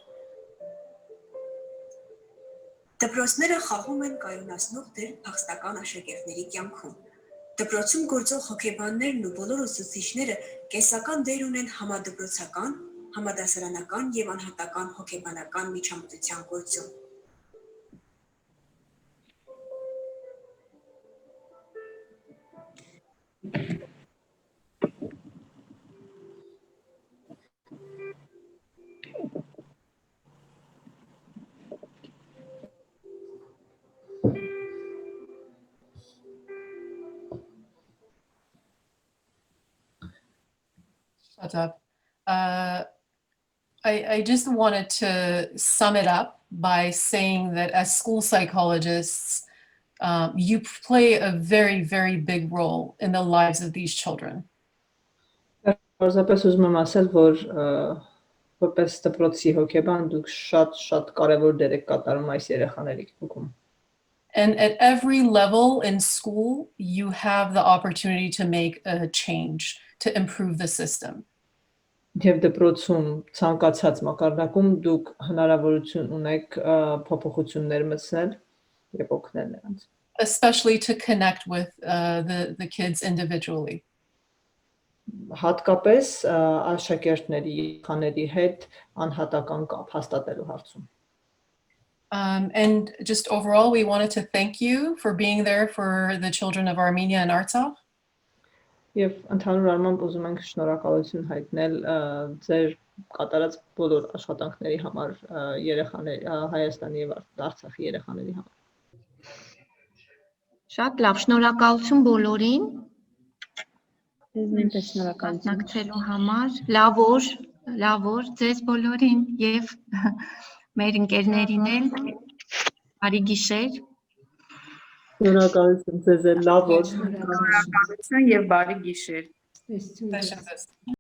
Դպրոցները խաղում են կայունացնող դեր փախստական աշակերտների կյանքում։ Դպրոցում գործող հոգեբաններն ու բոլոր ուսուցիչները կենսական դեր ունեն համադպրոցական, համադասարանական և անհատական հոգեբանական միջամտության գործում։ Shut up. I just wanted to sum it up by saying that as school psychologists, you play a very, very big role in the lives of these children. Պարզապես ուզում եմ ասել, որ որպես դպրոցի հոգեբան դուք շատ կարևոր դեր եք կատարում այս երեխաների կյանքում։ And at every level in school, you have the opportunity to make a change, to improve the system. Եվ դպրոցում ցանկացած մակարդակում դուք հնարավորություն ունեք փոփոխություններ մտցնել եւ օգնել նրանց։ Especially to connect with the kids individually. Հատկապես աշակերտների, երեխաների հետ անհատական կապ հաստատելու հարցում։ And just overall, we wanted to thank you for being there for the children of Armenia and Artsakh. Եվ ընդհանուր առմամբ ուզում ենք շնորհակալություն հայտնել ձեր կատարած բոլոր աշխատանքների համար երեխաների Հայաստանի եւ Արցախի երեխաների համար։ Շատ լավ, շնորհակալություն բոլորին։ Ձեզ նույնպես շնորհակալություն։ Մասնակցելու համար, լավ օր ձեզ բոլորին եւ մեր ընկերներին էլ բարի գիշեր։ Շնորհակալություն ձեզ, լավ օր։ Շնորհակալություն եւ բարի գիշեր։ Thank you.